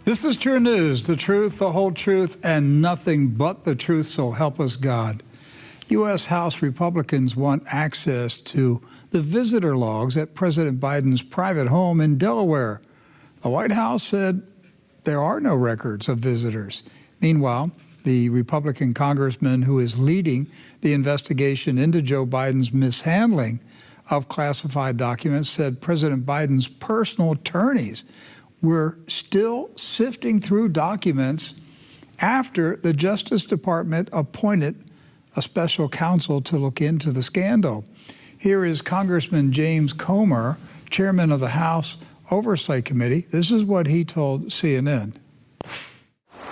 This is True News, the truth, the whole truth, and nothing but the truth, so help us God. U.S. House Republicans want access to the visitor logs at President Biden's private home in Delaware. The White House said there are no records of visitors. Meanwhile, the Republican congressman who is leading the investigation into Joe Biden's mishandling of classified documents said President Biden's personal attorneys were still sifting through documents after the Justice Department appointed a special counsel to look into the scandal. Here is Congressman James Comer, chairman of the House Oversight Committee. This is what he told CNN.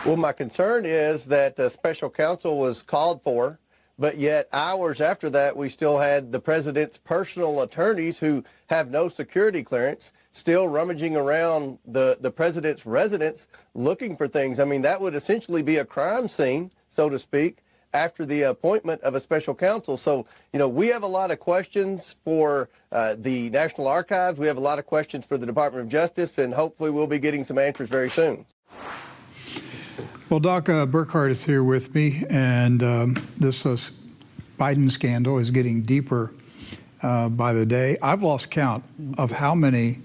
Well, my concern is that the special counsel was called for, but yet hours after that, we still had the president's personal attorneys who have no security clearance still rummaging around the president's residence looking for things. I mean, that would essentially be a crime scene, so to speak, after the appointment of a special counsel. So, you know, we have a lot of questions for the National Archives. We have a lot of questions for the Department of Justice, and hopefully we'll be getting some answers very soon. Well, Doc, Burkhart is here with me, and this Biden scandal is getting deeper by the day. I've lost count of how many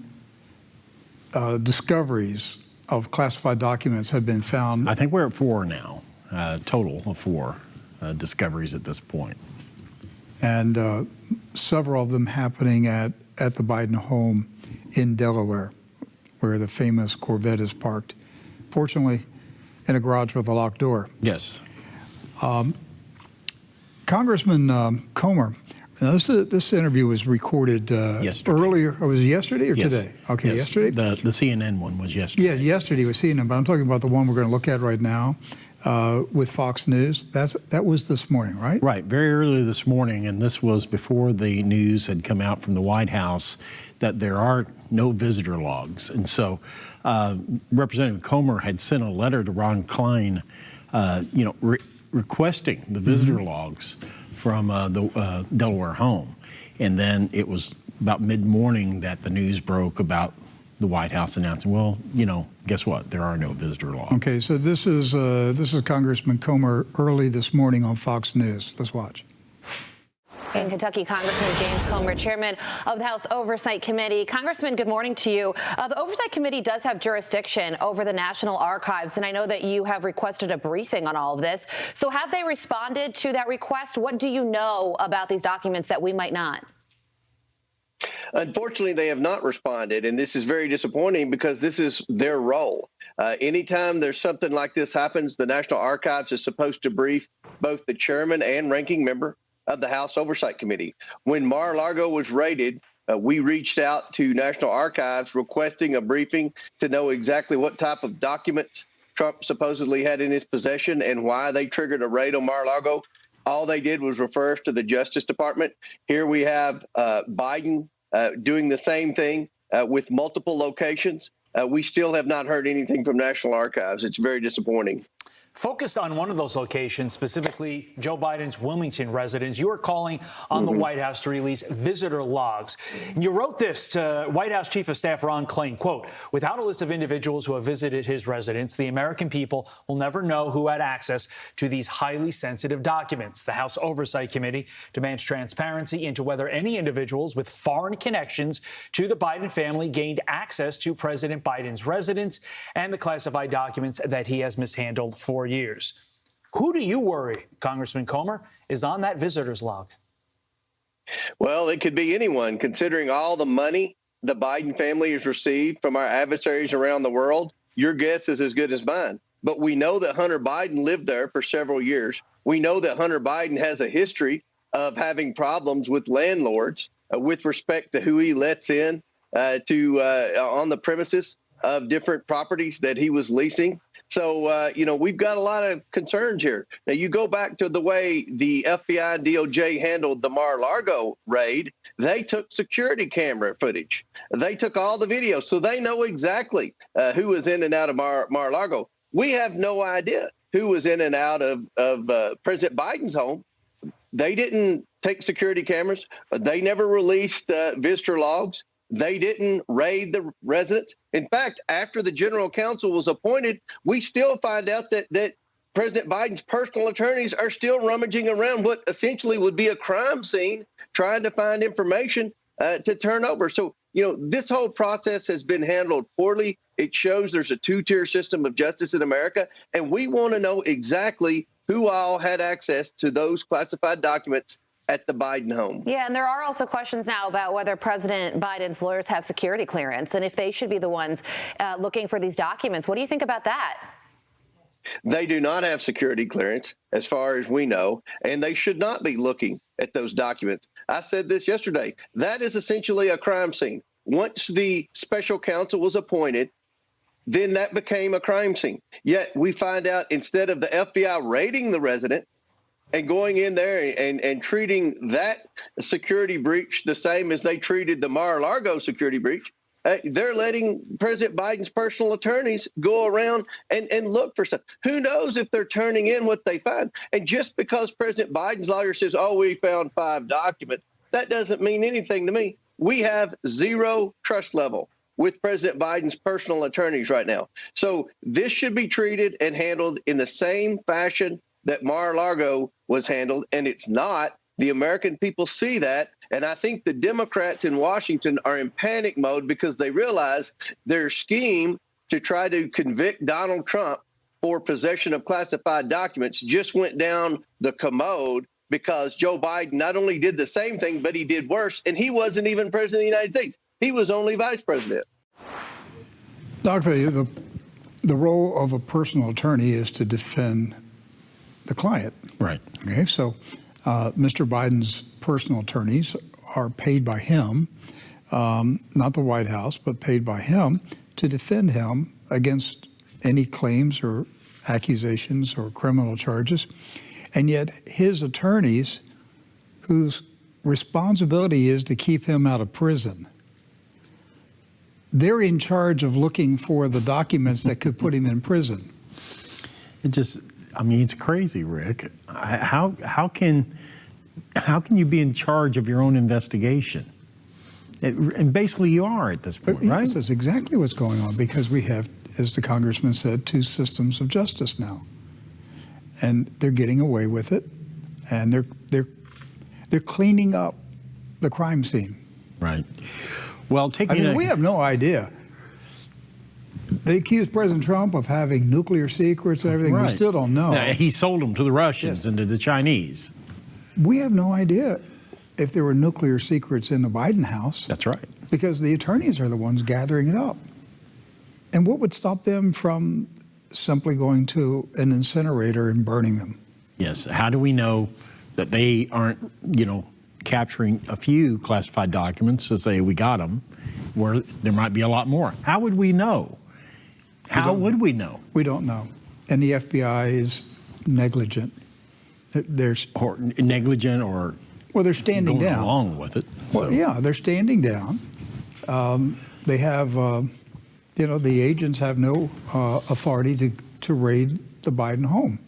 discoveries of classified documents have been found. I think we're at 4 now, total of 4 discoveries at this point. And several of them happening at the Biden home in Delaware, where the famous Corvette is parked. Fortunately, in a garage with a locked door. Yes. Congressman Comer, this interview was recorded earlier. Oh, was it yesterday or today? Okay, yes. Yesterday? The CNN one was yesterday. Yeah, yesterday was CNN, but I'm talking about the one we're going to look at right now with Fox News. That was this morning, right? Right, very early this morning, and this was before the news had come out from the White House that there are no visitor logs. And so Representative Comer had sent a letter to Ron Klein, requesting the visitor logs from the Delaware home. And then it was about mid-morning that the news broke about the White House announcing, well, you know, guess what? There are no visitor logs. Okay, so this is Congressman Comer early this morning on Fox News. Let's watch. In Kentucky, Congressman James Comer, chairman of the House Oversight Committee. Congressman, good morning to you. The Oversight Committee does have jurisdiction over the National Archives, and I know that you have requested a briefing on all of this. So have they responded to that request? What do you know about these documents that we might not? Unfortunately, they have not responded, and this is very disappointing because this is their role. Anytime there's something like this happens, the National Archives is supposed to brief both the chairman and ranking member of the House Oversight Committee. When Mar-a-Lago was raided, we reached out to National Archives requesting a briefing to know exactly what type of documents Trump supposedly had in his possession and why they triggered a raid on Mar-a-Lago. All they did was refer us to the Justice Department. Here we have Biden doing the same thing with multiple locations. We still have not heard anything from National Archives. It's very disappointing. Focused on one of those locations, specifically Joe Biden's Wilmington residence, you are calling on the White House to release visitor logs. You wrote this to White House Chief of Staff Ron Klain, quote, without a list of individuals who have visited his residence, the American people will never know who had access to these highly sensitive documents. The House Oversight Committee demands transparency into whether any individuals with foreign connections to the Biden family gained access to President Biden's residence and the classified documents that he has mishandled for years. Who do you worry, Congressman Comer, is on that visitor's log? Well, it could be anyone, considering all the money the Biden family has received from our adversaries around the world. Your guess is as good as mine. But we know that Hunter Biden lived there for several years. We know that Hunter Biden has a history of having problems with landlords with respect to who he lets in on the premises of different properties that he was leasing. So, we've got a lot of concerns here. Now, you go back to the way the FBI and DOJ handled the Mar-a-Lago raid. They took security camera footage. They took all the video, so they know exactly who was in and out of Mar-a-Lago. We have no idea who was in and out of President Biden's home. They didn't take security cameras. They never released visitor logs. They didn't raid the residence. In fact, after the general counsel was appointed, we still find out that President Biden's personal attorneys are still rummaging around what essentially would be a crime scene, trying to find information to turn over. So, this whole process has been handled poorly. It shows there's a two-tier system of justice in America, and we want to know exactly who all had access to those classified documents at the Biden home. Yeah, and there are also questions now about whether President Biden's lawyers have security clearance and if they should be the ones looking for these documents. What do you think about that? They do not have security clearance, as far as we know, and they should not be looking at those documents. I said this yesterday. That is essentially a crime scene. Once the special counsel was appointed, then that became a crime scene. Yet we find out instead of the FBI raiding the resident and going in there and treating that security breach the same as they treated the Mar-a-Lago security breach, they're letting President Biden's personal attorneys go around and look for stuff. Who knows if they're turning in what they find? And just because President Biden's lawyer says, oh, we found 5 documents, that doesn't mean anything to me. We have zero trust level with President Biden's personal attorneys right now. So this should be treated and handled in the same fashion that Mar-a-Lago was handled, and it's not. The American people see that, and I think the Democrats in Washington are in panic mode because they realize their scheme to try to convict Donald Trump for possession of classified documents just went down the commode because Joe Biden not only did the same thing, but he did worse, and he wasn't even president of the United States. He was only vice president. Doctor, the role of a personal attorney is to defend the client. Right. Okay, so Mr. Biden's personal attorneys are paid by him, not the White House, but paid by him to defend him against any claims or accusations or criminal charges. And yet his attorneys, whose responsibility is to keep him out of prison, they're in charge of looking for the documents that could put him in prison. It's crazy, Rick. How can you be in charge of your own investigation? And basically you are at this point, right? Yes, that's exactly what's going on, because we have, as the congressman said, 2 systems of justice now. And they're getting away with it, and they're cleaning up the crime scene. Right. Well, we have no idea. They accuse President Trump of having nuclear secrets and everything. Right. We still don't know. Yeah, he sold them to the Russians and to the Chinese. We have no idea if there were nuclear secrets in the Biden house. That's right. Because the attorneys are the ones gathering it up. And what would stop them from simply going to an incinerator and burning them? Yes. How do we know that they aren't, capturing a few classified documents to say we got them, where there might be a lot more? How would we know? How would we know? We don't know. And the FBI is negligent. Or negligent, or they're standing going down along with it. Well, yeah, they're standing down. They have, the agents have no authority to raid the Biden home.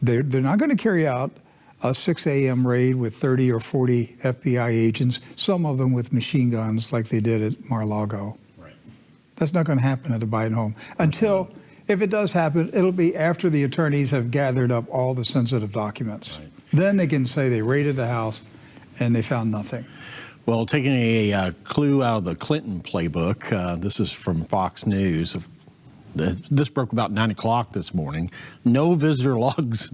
They're not going to carry out a 6 a.m. raid with 30 or 40 FBI agents, some of them with machine guns like they did at Mar-a-Lago. Right. That's not going to happen at the Biden home until, if it does happen, it'll be after the attorneys have gathered up all the sensitive documents. Right. Then they can say they raided the house and they found nothing. Well, taking a clue out of the Clinton playbook, this is from Fox News. This broke about 9 o'clock this morning. No visitor logs.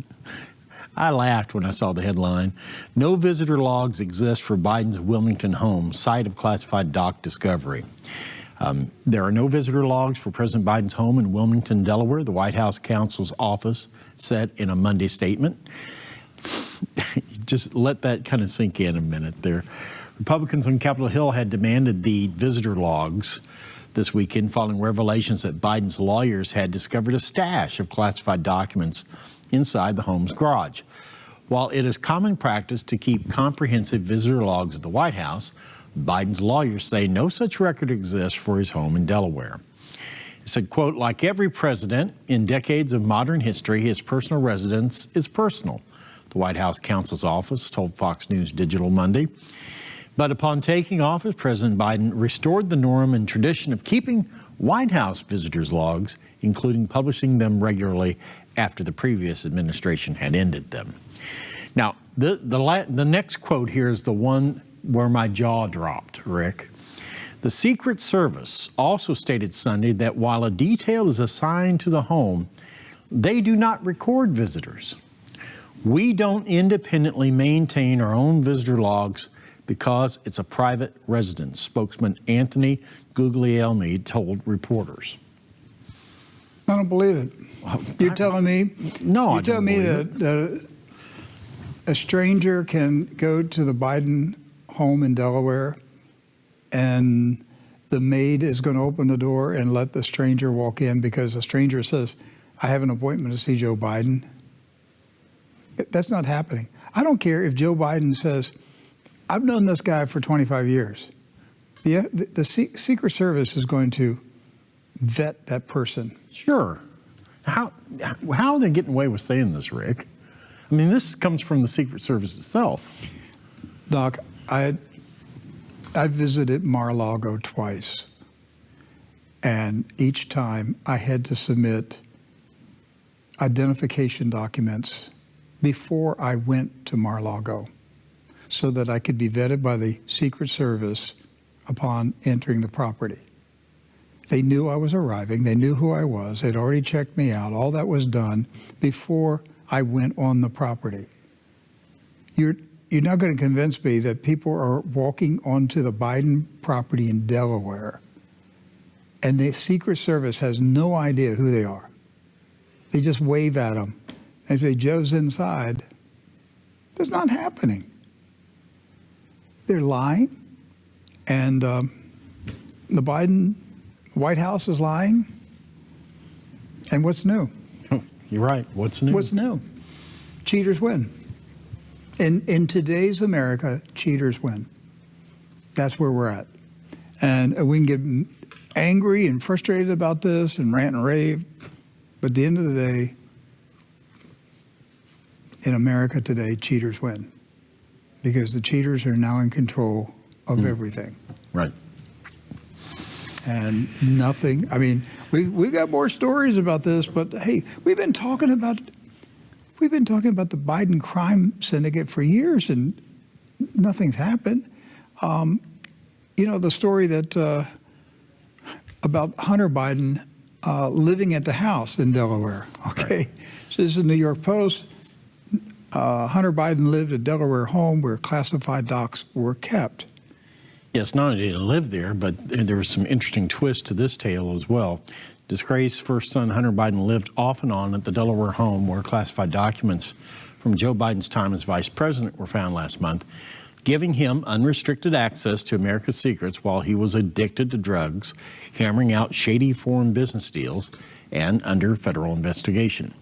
I laughed when I saw the headline. No visitor logs exist for Biden's Wilmington home, site of classified doc discovery. There are no visitor logs for President Biden's home in Wilmington, Delaware, the White House counsel's office said in a Monday statement. Just let that kind of sink in a minute there. Republicans on Capitol Hill had demanded the visitor logs this weekend following revelations that Biden's lawyers had discovered a stash of classified documents inside the home's garage. While it is common practice to keep comprehensive visitor logs at the White House, Biden's lawyers say no such record exists for his home in Delaware. It said, quote, like every president in decades of modern history, his personal residence is personal, the White House counsel's office told Fox News Digital Monday. But upon taking office, President Biden restored the norm and tradition of keeping White House visitors' logs, including publishing them regularly after the previous administration had ended them. Now, the next quote here is the one where my jaw dropped, Rick. The Secret Service also stated Sunday that while a detail is assigned to the home, they do not record visitors. We don't independently maintain our own visitor logs because it's a private residence, spokesman Anthony Guglielmi told reporters. I don't believe it. You're telling me? No, You're telling me that a stranger can go to the Biden home in Delaware and the maid is going to open the door and let the stranger walk in because the stranger says, I have an appointment to see Joe Biden? That's not happening. I don't care if Joe Biden says, I've known this guy for 25 years. The Secret Service is going to vet that person. Sure. How are they getting away with saying this, Rick? I mean, this comes from the Secret Service itself. Doc, I visited Mar-a-Lago twice, and each time I had to submit identification documents before I went to Mar-a-Lago so that I could be vetted by the Secret Service upon entering the property. They knew I was arriving. They knew who I was. They'd already checked me out. All that was done before I went on the property. You're not going to convince me that people are walking onto the Biden property in Delaware and the Secret Service has no idea who they are. They just wave at them and say, Joe's inside. That's not happening. They're lying, and the Biden White House is lying. And what's new? You're right. What's new? What's new? Cheaters win. In today's America, cheaters win. That's where we're at. And we can get angry and frustrated about this and rant and rave, but at the end of the day, in America today, cheaters win because the cheaters are now in control of everything. Right. And nothing, I mean, we got more stories about this, but hey, we've been talking about the Biden crime syndicate for years and nothing's happened. You know, the story that about Hunter Biden living at the house in Delaware, okay? Right. So this is the New York Post. Hunter Biden lived at Delaware home where classified docs were kept. Yes, not only did he live there, but there was some interesting twists to this tale as well. Disgraced first son Hunter Biden lived off and on at the Delaware home where classified documents from Joe Biden's time as vice president were found last month, giving him unrestricted access to America's secrets while he was addicted to drugs, hammering out shady foreign business deals, and under federal investigation.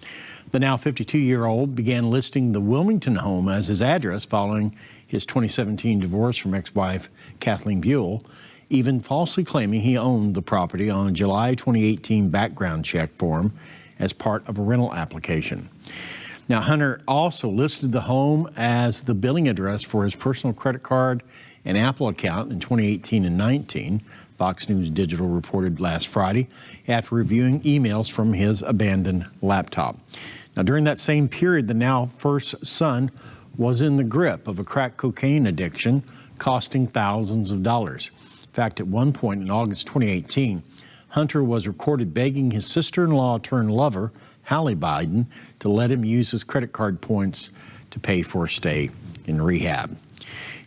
The now 52-year-old began listing the Wilmington home as his address following his 2017 divorce from ex-wife Kathleen Buell, even falsely claiming he owned the property on a July 2018 background check form as part of a rental application. Now, Hunter also listed the home as the billing address for his personal credit card and Apple account in 2018 and 19, Fox News Digital reported last Friday, after reviewing emails from his abandoned laptop. Now, during that same period, the now first son was in the grip of a crack cocaine addiction, costing thousands of dollars. In fact, at one point in August 2018, Hunter was recorded begging his sister-in-law turned lover, Hallie Biden, to let him use his credit card points to pay for a stay in rehab.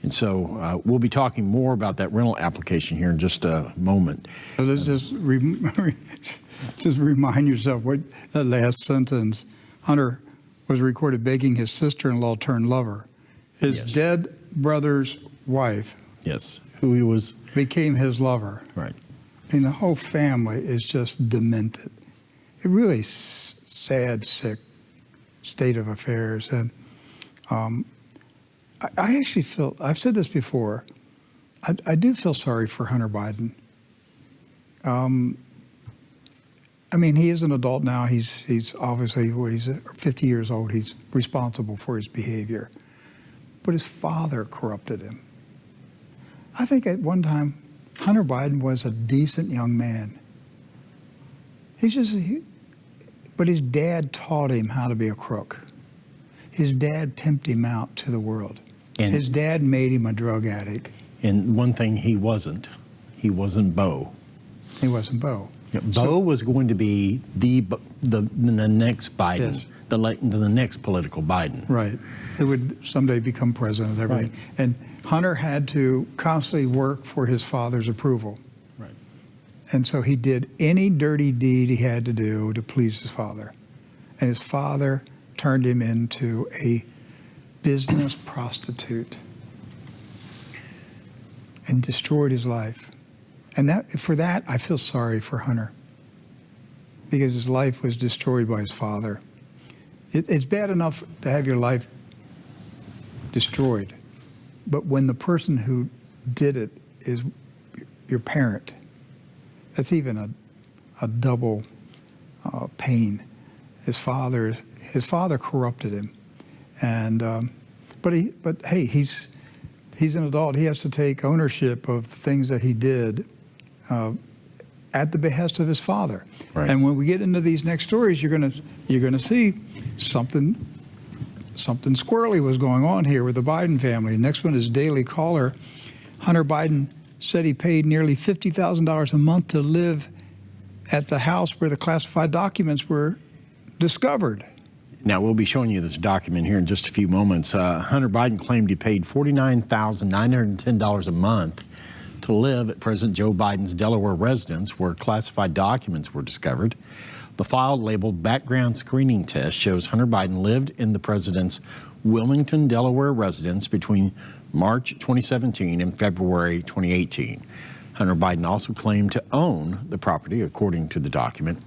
And so we'll be talking more about that rental application here in just a moment. So let's just remind yourself what that last sentence. Hunter was recorded begging his sister-in-law turned lover. His Yes. dead brother's wife Yes, who he was. became his lover. Right. I mean, the whole family is just demented. It really sad, sick state of affairs. And I actually feel, I've said this before, I do feel sorry for Hunter Biden. I mean, he is an adult now. He's obviously, he's 50 years old. He's responsible for his behavior. But his father corrupted him. I think at one time, Hunter Biden was a decent young man. But his dad taught him how to be a crook. His dad pimped him out to the world. And his dad made him a drug addict. And one thing he wasn't Bo. He wasn't Bo. Yeah, Bo was going to be the next Biden, Yes. the next political Biden. Right. Who would someday become president and everything. Right. And Hunter had to constantly work for his father's approval. Right. And so he did any dirty deed he had to do to please his father. And his father turned him into a business prostitute and destroyed his life. And for that, I feel sorry for Hunter, because his life was destroyed by his father. It's bad enough to have your life destroyed, but when the person who did it is your parent, that's even a double pain. His father corrupted him, and but hey, he's an adult. He has to take ownership of the things that he did at the behest of his father. Right. And when we get into these next stories, you're gonna see something squirrely was going on here with the Biden family. The next one is Daily Caller. Hunter Biden said he paid nearly $50,000 a month to live at the house where the classified documents were discovered. Now, we'll be showing you this document here in just a few moments. Hunter Biden claimed he paid $49,910 a month to live at President Joe Biden's Delaware residence where classified documents were discovered. The file labeled Background Screening Test shows Hunter Biden lived in the president's Wilmington, Delaware residence between March 2017 and February 2018. Hunter Biden also claimed to own the property, according to the document.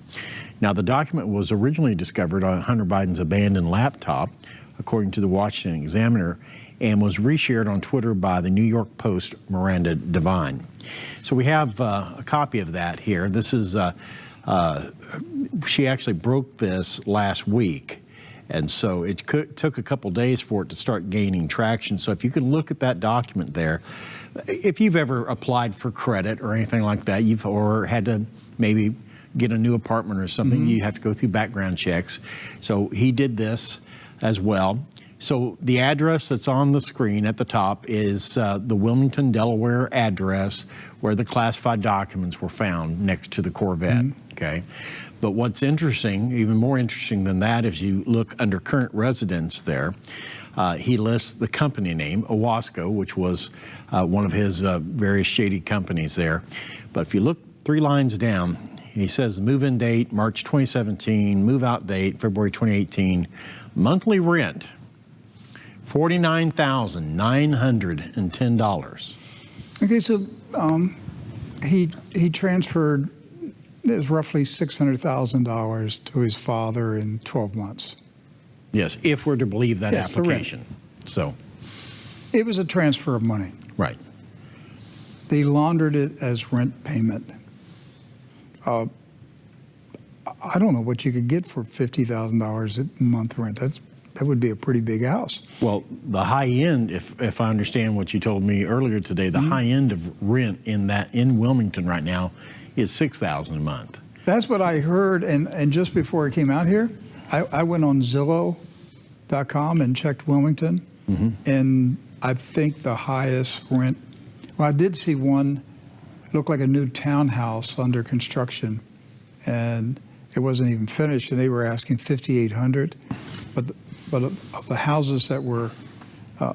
Now, the document was originally discovered on Hunter Biden's abandoned laptop, according to the Washington Examiner, and was reshared on Twitter by the New York Post Miranda Devine. So we have a copy of that here. This is, she actually broke this last week. And so it took a couple days for it to start gaining traction. So if you can look at that document there, if you've ever applied for credit or anything like that, or had to maybe get a new apartment or something, you have to go through background checks. So he did this as well. So the address that's on the screen at the top is the Wilmington, Delaware address where the classified documents were found next to the Corvette, okay? But what's interesting, even more interesting than that, if you look under current residence there, he lists the company name, Owasco, which was one of his various shady companies there. But if you look 3 lines down, he says move-in date, March 2017, move-out date, February 2018, monthly rent, $49,910. Okay, so he transferred roughly $600,000 to his father in 12 months. Yes, if we're to believe that Yes, for rent. application. So, It was a transfer of money. right. They laundered it as rent payment. I don't know what you could get for $50,000 a month rent. That would be a pretty big house. Well, the high end, if I understand what you told me earlier today, the high end of rent in Wilmington right now is $6,000 a month. That's what I heard, and just before I came out here, I went on Zillow.com and checked Wilmington, and I think the highest rent, well, I did see one, looked like a new townhouse under construction, and it wasn't even finished, and they were asking $5,800, but of the houses that were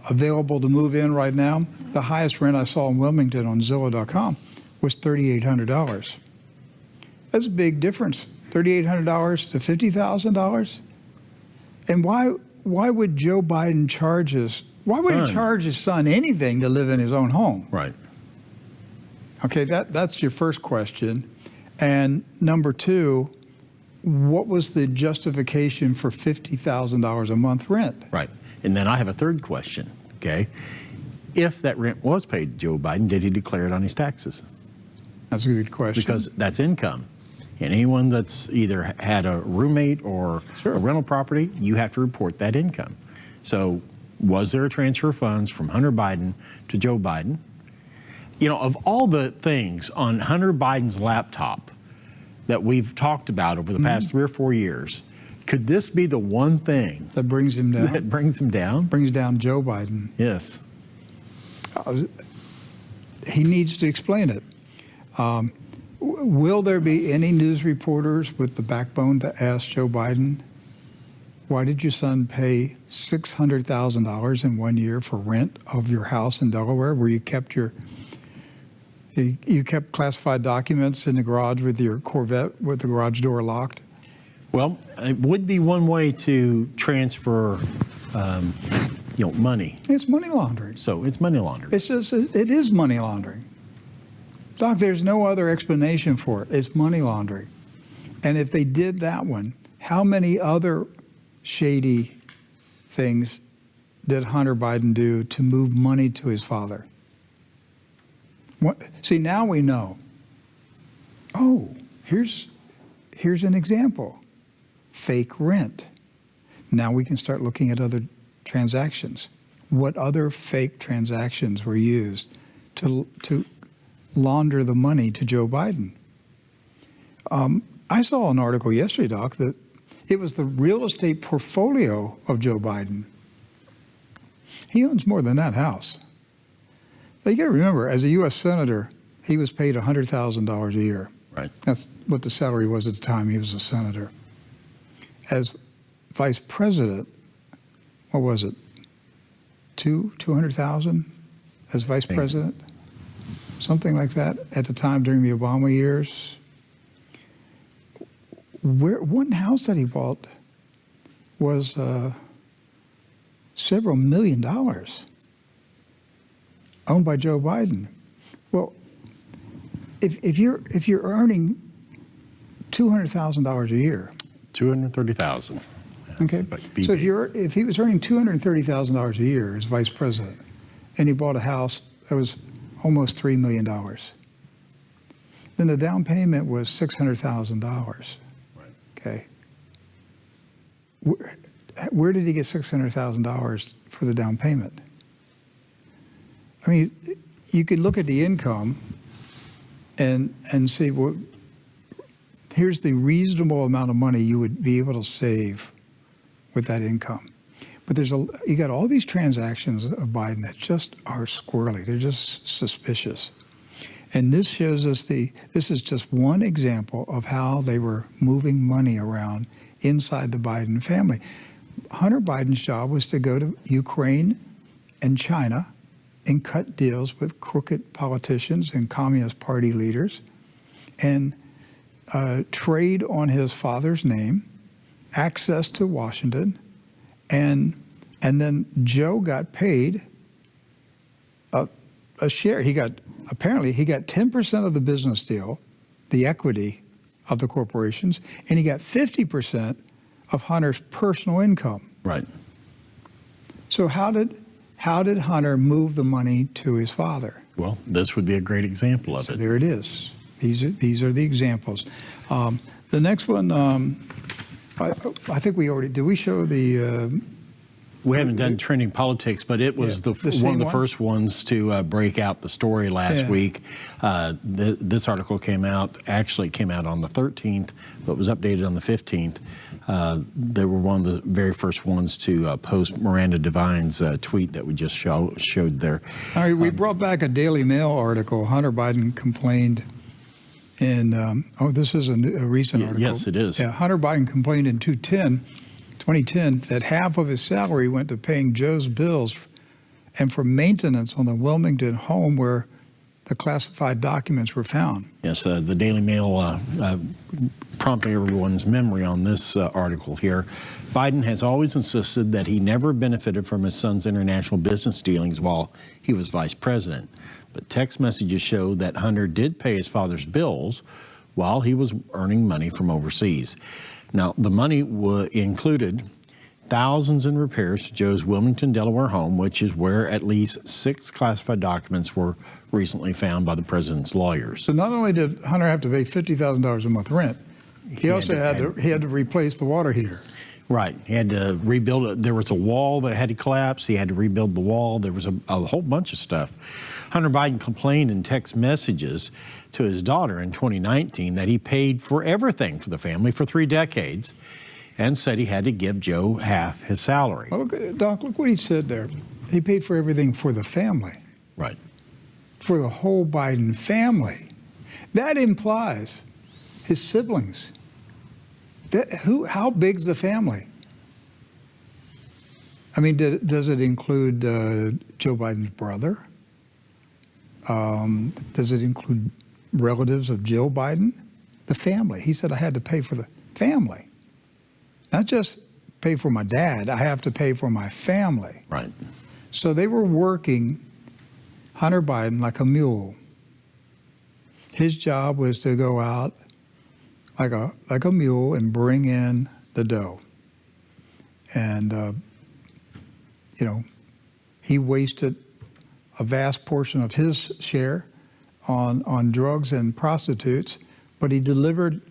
available to move in right now, the highest rent I saw in Wilmington on Zillow.com was $3,800. That's a big difference, $3,800 to $50,000. And why would Joe Biden charge his? Why would he charge his son anything to live in his own home? Right. Okay, that's your first question. And number two, what was the justification for $50,000 a month rent? Right. And then I have a third question, okay? If that rent was paid to Joe Biden, did he declare it on his taxes? That's a good question. Because that's income. And anyone that's either had a roommate or Sure. a rental property, you have to report that income. So was there a transfer of funds from Hunter Biden to Joe Biden? You know, of all the things on Hunter Biden's laptop that we've talked about over the past 3 or 4 years, could this be the one thing That brings him down. that brings him down? Brings down Joe Biden. Yes. He needs to explain it. Will there be any news reporters with the backbone to ask Joe Biden, why did your son pay $600,000 in 1 year for rent of your house in Delaware, where you kept classified documents in the garage with your Corvette with the garage door locked? Well, it would be one way to transfer, money. It's money laundering. So it's money laundering. It is money laundering. Doc, there's no other explanation for it. It's money laundering. And if they did that one, how many other shady things did Hunter Biden do to move money to his father? See, now we know. Oh, here's an example. Fake rent. Now we can start looking at other transactions. What other fake transactions were used to launder the money to Joe Biden? I saw an article yesterday, Doc, that it was the real estate portfolio of Joe Biden. He owns more than that house. Now, you got to remember, as a U.S. senator, he was paid $100,000 a year. Right. That's what the salary was at the time he was a senator. As vice president, what was it? 200,000 as vice president, something like that at the time during the Obama years. One house that he bought was several $1 million, owned by Joe Biden. Well, if you're earning $200,000 a year, 230,000. okay. So if he was earning $230,000 a year as vice president, and he bought a house that was almost $3 million, then the down payment was $600,000. Right. Okay. Where did he get $600,000 for the down payment? I mean, you can look at the income and see, well, here's the reasonable amount of money you would be able to save with that income. But you got all these transactions of Biden that just are squirrely. They're just suspicious. And this shows us this is just one example of how they were moving money around inside the Biden family. Hunter Biden's job was to go to Ukraine and China and cut deals with crooked politicians and Communist Party leaders and trade on his father's name, access to Washington, and then Joe got paid a share. Apparently he got 10% of the business deal, the equity of the corporations, and he got 50% of Hunter's personal income. Right. So how did Hunter move the money to his father? Well, this would be a great example of it. There it is. These are the examples. The next one, I think we already, did we show the... we haven't done trending politics, but it was one of the first ones to break out the story last week. This article actually came out on the 13th, but was updated on the 15th. They were one of the very first ones to post Miranda Devine's tweet that we just showed there. All right, we brought back a Daily Mail article. Hunter Biden complained in, this is a recent article. Yes, it is. Yeah, Hunter Biden complained in 2010 that half of his salary went to paying Joe's bills and for maintenance on the Wilmington home where the classified documents were found. Yes, the Daily Mail prompting everyone's memory on this article here. Biden has always insisted that he never benefited from his son's international business dealings while he was vice president. But text messages show that Hunter did pay his father's bills while he was earning money from overseas. Now, the money included thousands in repairs to Joe's Wilmington, Delaware home, which is where at least 6 classified documents were recently found by the president's lawyers. So not only did Hunter have to pay $50,000 a month rent, he also had to replace the water heater. Right. He had to rebuild it. There was a wall that had to collapse. He had to rebuild the wall. There was a whole bunch of stuff. Hunter Biden complained in text messages to his daughter in 2019 that he paid for everything for the family for 3 decades and said he had to give Joe half his salary. Well, look, Doc, look what he said there. He paid for everything for the family, Right. for the whole Biden family. That implies his siblings. How big's the family? I mean, does it include Joe Biden's brother? Does it include relatives of Jill Biden? The family. He said, I had to pay for the family. Not just pay for my dad, I have to pay for my family. Right. So they were working Hunter Biden like a mule. His job was to go out like a mule and bring in the dough. And, he wasted a vast portion of his share on drugs and prostitutes, but he delivered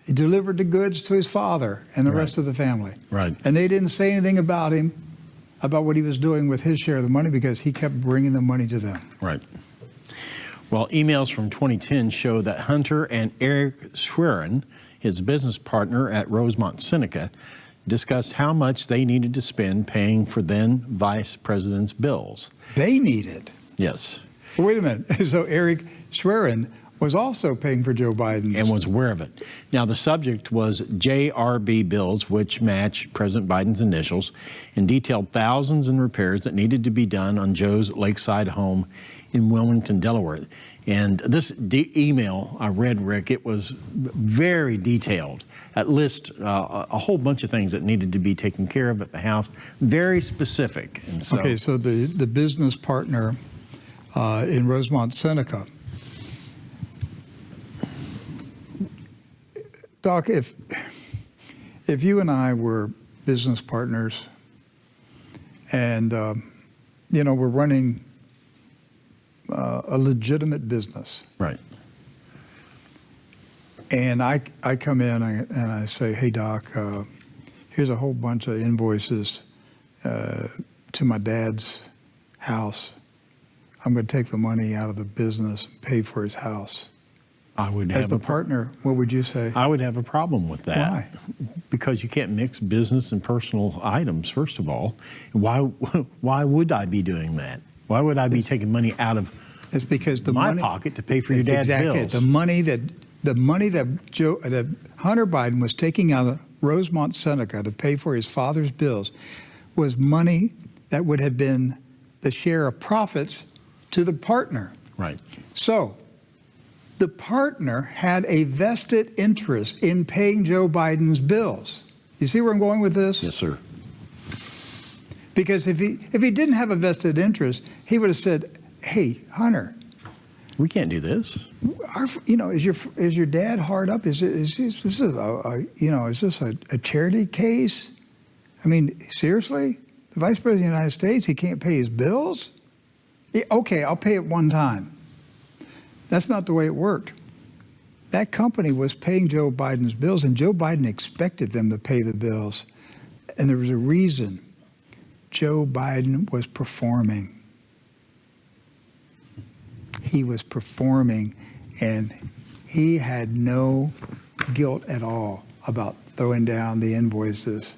the goods to his father and the rest of the family. Right. And they didn't say anything about him, about what he was doing with his share of the money, because he kept bringing the money to them. Right. Well, emails from 2010 show that Hunter and Eric Schwerin, his business partner at Rosemont Seneca, discussed how much they needed to spend paying for then Vice President's bills. They needed. Yes. Wait a minute. So Eric Schwerin was also paying for Joe Biden's. And was aware of it. Now, the subject was JRB bills, which match President Biden's initials, and detailed thousands in repairs that needed to be done on Joe's lakeside home in Wilmington, Delaware. And this email I read, Rick, it was very detailed. It lists a whole bunch of things that needed to be taken care of at the house, very specific. And so, okay, so the business partner in Rosemont Seneca, Doc, if you and I were business partners and, we're running a legitimate business. Right. And I come in and I say, hey, Doc, here's a whole bunch of invoices to my dad's house. I'm going to take the money out of the business and pay for his house. I would As the partner, what would you say? I would have a problem with that. Why? Because you can't mix business and personal items, first of all. Why would I be doing that? Why would I be taking money out of It's because the my money, pocket to pay for your dad's exactly bills? it. The money that Hunter Biden was taking out of Rosemont Seneca to pay for his father's bills was money that would have been the share of profits to the partner. Right. So the partner had a vested interest in paying Joe Biden's bills. You see where I'm going with this? Yes, sir. Because if he didn't have a vested interest, he would have said, "Hey, Hunter, We can't do this. is your dad hard up? Is this a charity case? I mean, seriously, the Vice President of the United States, he can't pay his bills? Okay, I'll pay it one time." That's not the way it worked. That company was paying Joe Biden's bills, and Joe Biden expected them to pay the bills. And there was a reason. Joe Biden was performing. He was performing, and he had no guilt at all about throwing down the invoices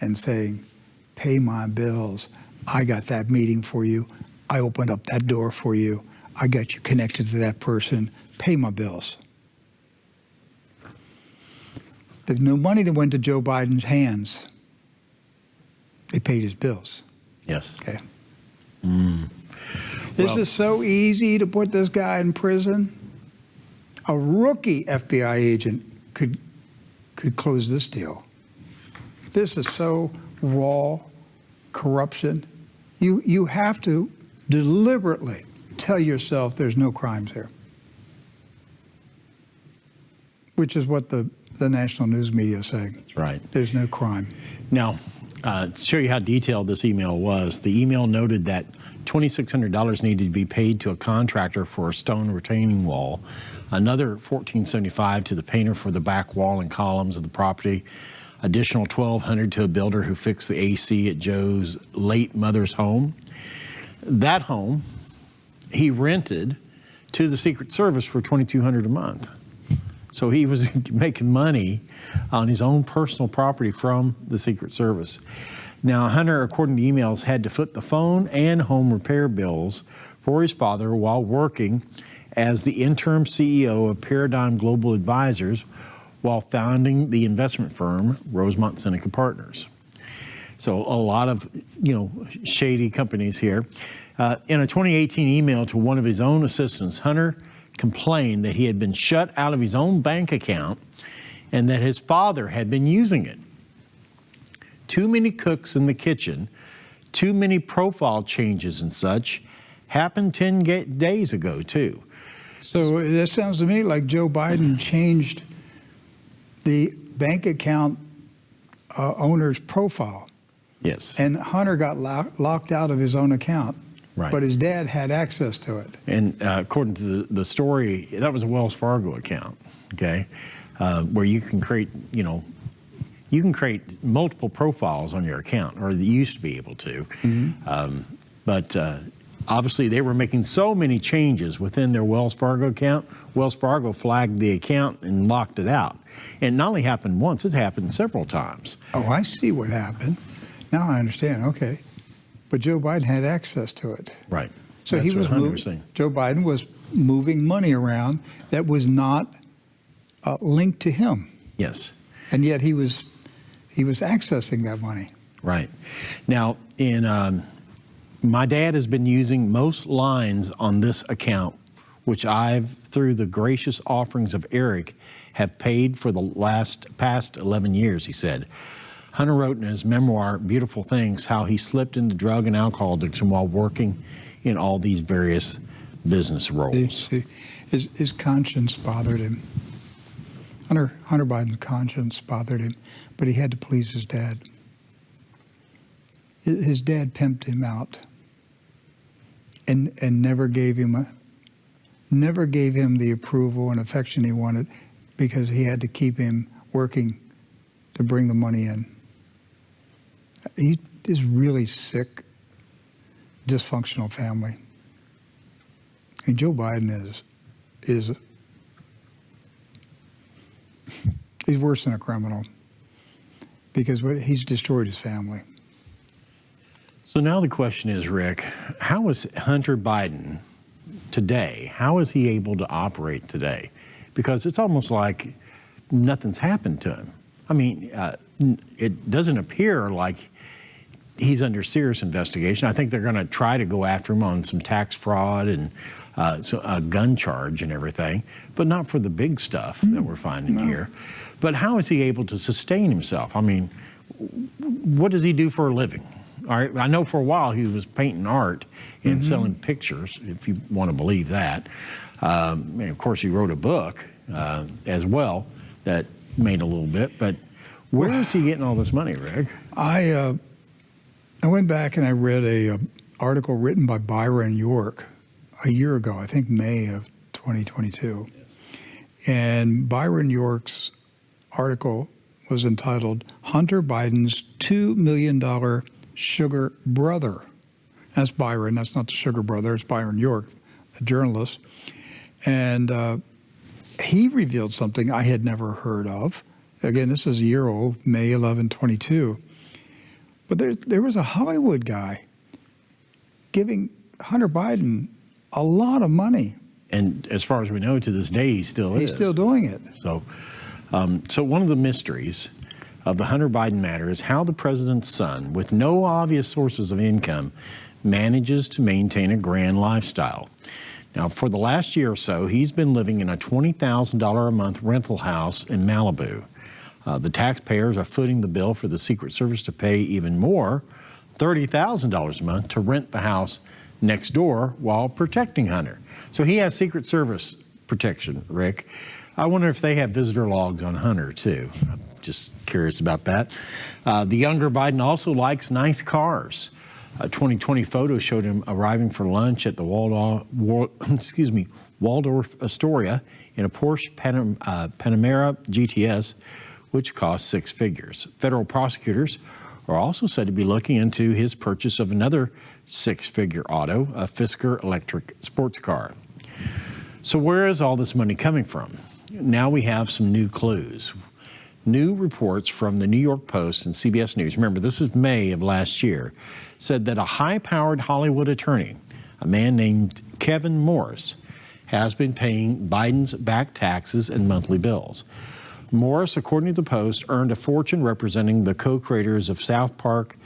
and saying, pay my bills. I got that meeting for you. I opened up that door for you. I got you connected to that person. Pay my bills. There's no money that went to Joe Biden's hands. They paid his bills. Yes. Okay. Well, This is so easy to put this guy in prison. A rookie FBI agent could close this deal. This is so raw corruption. You have to deliberately tell yourself there's no crimes here, which is what the national news media is saying. That's right. There's no crime. Now, to show you how detailed this email was, the email noted that $2,600 needed to be paid to a contractor for a stone retaining wall, another $1,475 to the painter for the back wall and columns of the property, additional $1,200 to a builder who fixed the AC at Joe's late mother's home. That home he rented to the Secret Service for $2,200 a month. So he was making money on his own personal property from the Secret Service. Now, Hunter, according to emails, had to foot the phone and home repair bills for his father while working as the interim CEO of Paradigm Global Advisors while founding the investment firm Rosemont Seneca Partners. So a lot of, shady companies here. In a 2018 email to one of his own assistants, Hunter complained that he had been shut out of his own bank account and that his father had been using it. Too many cooks in the kitchen, too many profile changes and such happened 10 days ago, too. So that sounds to me like Joe Biden changed the bank account owner's profile. Yes. And Hunter got locked out of his own account. Right. But his dad had access to it. And according to the story, that was a Wells Fargo account, okay, where you can create, you can create multiple profiles on your account, or you used to be able to. Mm-hmm. But obviously, they were making so many changes within their Wells Fargo account. Wells Fargo flagged the account and locked it out. And not only happened once, it happened several times. Oh, I see what happened. Now I understand. Okay. But Joe Biden had access to it. Right. So That's he was moving. Joe Biden was moving money around that was not linked to him. Yes. And yet he was accessing that money. Right. Now, my dad has been using most lines on this account, which I've, through the gracious offerings of Eric, have paid for the past 11 years, he said. Hunter wrote in his memoir, Beautiful Things, how he slipped into drug and alcohol addiction while working in all these various business roles. His conscience bothered him. Hunter Biden's conscience bothered him, but he had to please his dad. His dad pimped him out and never gave him the approval and affection he wanted, because he had to keep him working to bring the money in. He is really sick, dysfunctional family. And Joe Biden is he's worse than a criminal, because he's destroyed his family. So now the question is, Rick, how is Hunter Biden today? How is he able to operate today? Because it's almost like nothing's happened to him. I mean, it doesn't appear like he's under serious investigation. I think they're going to try to go after him on some tax fraud and a gun charge and everything, but not for the big stuff that we're finding here. But how is he able to sustain himself? I mean, what does he do for a living? All right, I know for a while he was painting art and selling pictures, if you want to believe that. And of course, he wrote a book as well that made a little bit. But where is he getting all this money, Rick? I went back and I read a article written by Byron York a year ago, I think May of 2022. Yes. And Byron York's article was entitled Hunter Biden's $2 million sugar brother. That's Byron, that's not the sugar brother, it's Byron York, a journalist. And he revealed something I had never heard of. Again, this is a year old, May 11, 22. But there was a Hollywood guy giving Hunter Biden a lot of money. And as far as we know, to this day, he still is. He's still doing it. So one of the mysteries of the Hunter Biden matter is how the president's son, with no obvious sources of income, manages to maintain a grand lifestyle. Now, for the last year or so, he's been living in a $20,000 a month rental house in Malibu. The taxpayers are footing the bill for the Secret Service to pay even more, $30,000 a month, to rent the house next door while protecting Hunter. So he has Secret Service protection, Rick. I wonder if they have visitor logs on Hunter, too. I'm just curious about that. The younger Biden also likes nice cars. A 2020 photo showed him arriving for lunch at the Waldorf Astoria in a Porsche Panamera GTS which cost 6 figures. Federal prosecutors are also said to be looking into his purchase of another 6-figure auto, a Fisker electric sports car. So where is all this money coming from? Now we have some new clues. New reports from the New York Post and CBS News, remember this is May of last year, said that a high-powered Hollywood attorney, a man named Kevin Morris, has been paying Biden's back taxes and monthly bills. Morris, according to the Post, earned a fortune representing the co-creators of South Park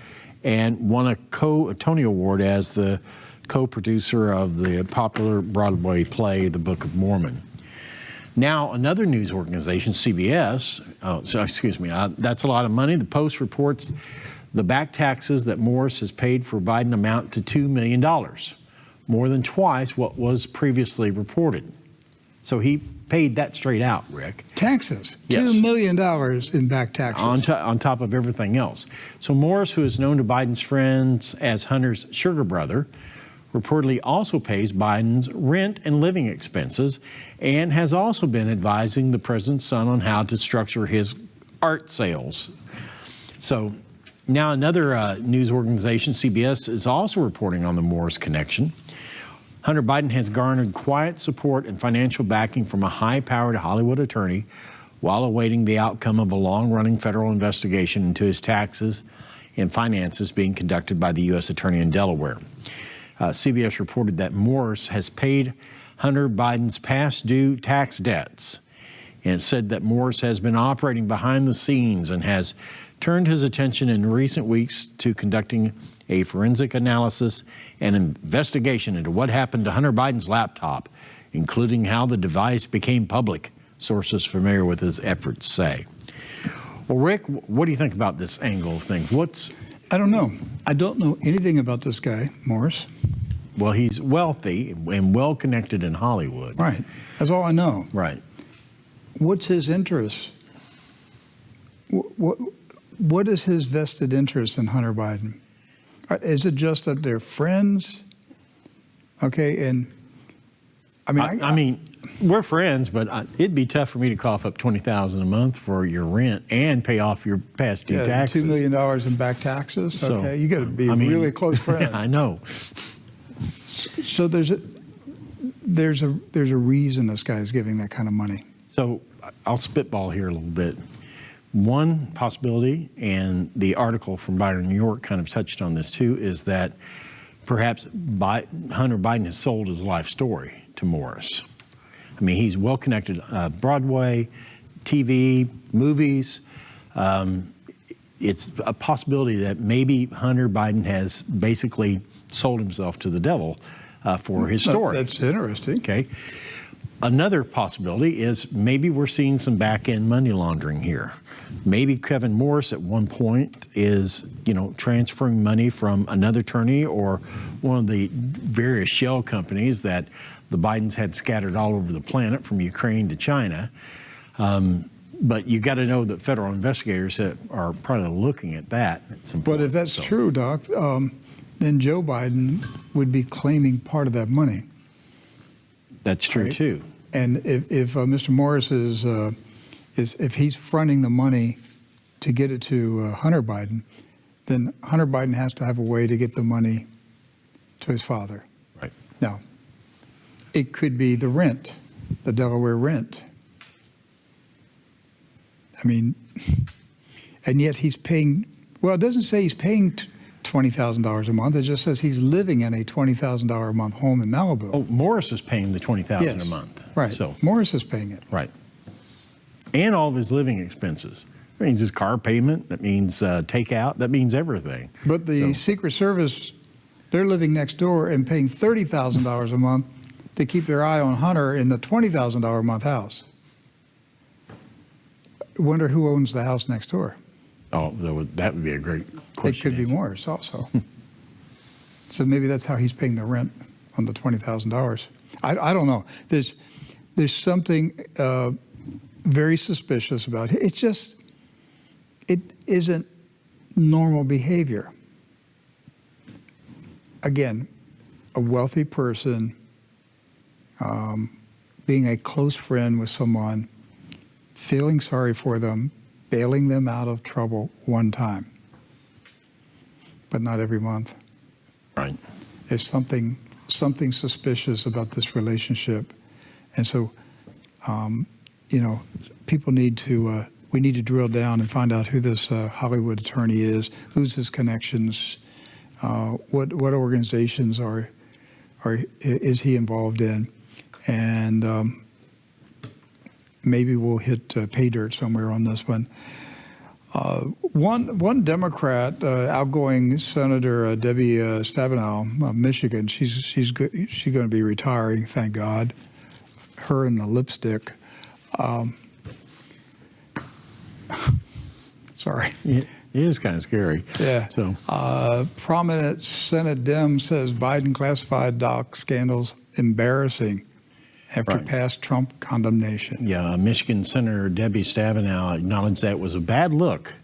and won a Tony Award as the co-producer of the popular Broadway play, The Book of Mormon. Now, another news organization, CBS, that's a lot of money. The Post reports the back taxes that Morris has paid for Biden amount to $2 million, more than twice what was previously reported. So he paid that straight out, Rick. Taxes, Yes. $2 million in back taxes. On top of everything else. So Morris, who is known to Biden's friends as Hunter's sugar brother, reportedly also pays Biden's rent and living expenses and has also been advising the president's son on how to structure his art sales. So now another news organization, CBS, is also reporting on the Morris connection. Hunter Biden has garnered quiet support and financial backing from a high-powered Hollywood attorney while awaiting the outcome of a long-running federal investigation into his taxes and finances being conducted by the U.S. Attorney in Delaware. CBS reported that Morris has paid Hunter Biden's past due tax debts and said that Morris has been operating behind the scenes and has turned his attention in recent weeks to conducting a forensic analysis and investigation into what happened to Hunter Biden's laptop, including how the device became public, sources familiar with his efforts say. Well, Rick, what do you think about this angle of things? I don't know. I don't know anything about this guy, Morris. Well, he's wealthy and well-connected in Hollywood. Right. That's all I know. Right. What's his interest? What is his vested interest in Hunter Biden? Is it just that they're friends? Okay, and I mean, we're friends, but it'd be tough for me to cough up $20,000 a month for your rent and pay off your past due taxes. $2 million in back taxes. So, okay, you got to be a really close friend. Yeah, I know. So there's a reason this guy is giving that kind of money. So I'll spitball here a little bit. One possibility, and the article from Byron, New York kind of touched on this too, is that perhaps Hunter Biden has sold his life story to Morris. I mean, he's well connected, Broadway, TV, movies. It's a possibility that maybe Hunter Biden has basically sold himself to the devil for his story. That's interesting. Okay. Another possibility is maybe we're seeing some back-end money laundering here. Maybe Kevin Morris at one point is, transferring money from another attorney or one of the various shell companies that the Bidens had scattered all over the planet from Ukraine to China. But you got to know that federal investigators are probably looking at that at some point. But if that's true, Doc, then Joe Biden would be claiming part of that money. That's true, right? too. And if Mr. Morris if he's fronting the money to get it to Hunter Biden, then Hunter Biden has to have a way to get the money to his father. Right. Now, it could be the rent, the Delaware rent. I mean, and yet he's paying, well, it doesn't say he's paying $20,000 a month. It just says he's living in a $20,000 a month home in Malibu. Oh, Morris is paying the $20,000 a month. Right. So Morris is paying it. Right. And all of his living expenses. That means his car payment. That means takeout. That means everything. But the Secret Service, they're living next door and paying $30,000 a month to keep their eye on Hunter in the $20,000 a month house. I wonder who owns the house next door. Oh, that would be a great question. It could be Morris also. So maybe that's how he's paying the rent on the $20,000. I don't know. There's something very suspicious about it. It isn't normal behavior. Again, a wealthy person being a close friend with someone, feeling sorry for them, bailing them out of trouble one time, but not every month. Right. There's something suspicious about this relationship. And so, people need to, we need to drill down and find out who this Hollywood attorney is, who's his connections, what organizations is he involved in, and maybe we'll hit pay dirt somewhere on this one. One Democrat, outgoing Senator Debbie Stabenow of Michigan, she's going to be retiring, thank God. Her and the lipstick. Sorry. It is kind of scary. Yeah. So, prominent Senate Dem says Biden classified doc scandals embarrassing after past Trump condemnation. yeah, Michigan Senator Debbie Stabenow acknowledged that it was a bad look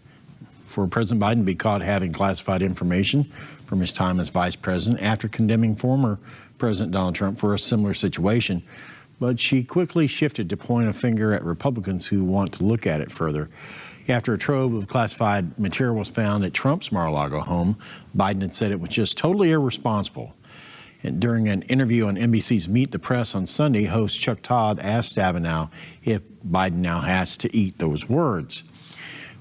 for President Biden to be caught having classified information from his time as vice president after condemning former President Donald Trump for a similar situation. But she quickly shifted to point a finger at Republicans who want to look at it further. After a trove of classified material was found at Trump's Mar-a-Lago home, Biden had said it was just totally irresponsible. And during an interview on NBC's Meet the Press on Sunday, host Chuck Todd asked Stabenow if Biden now has to eat those words.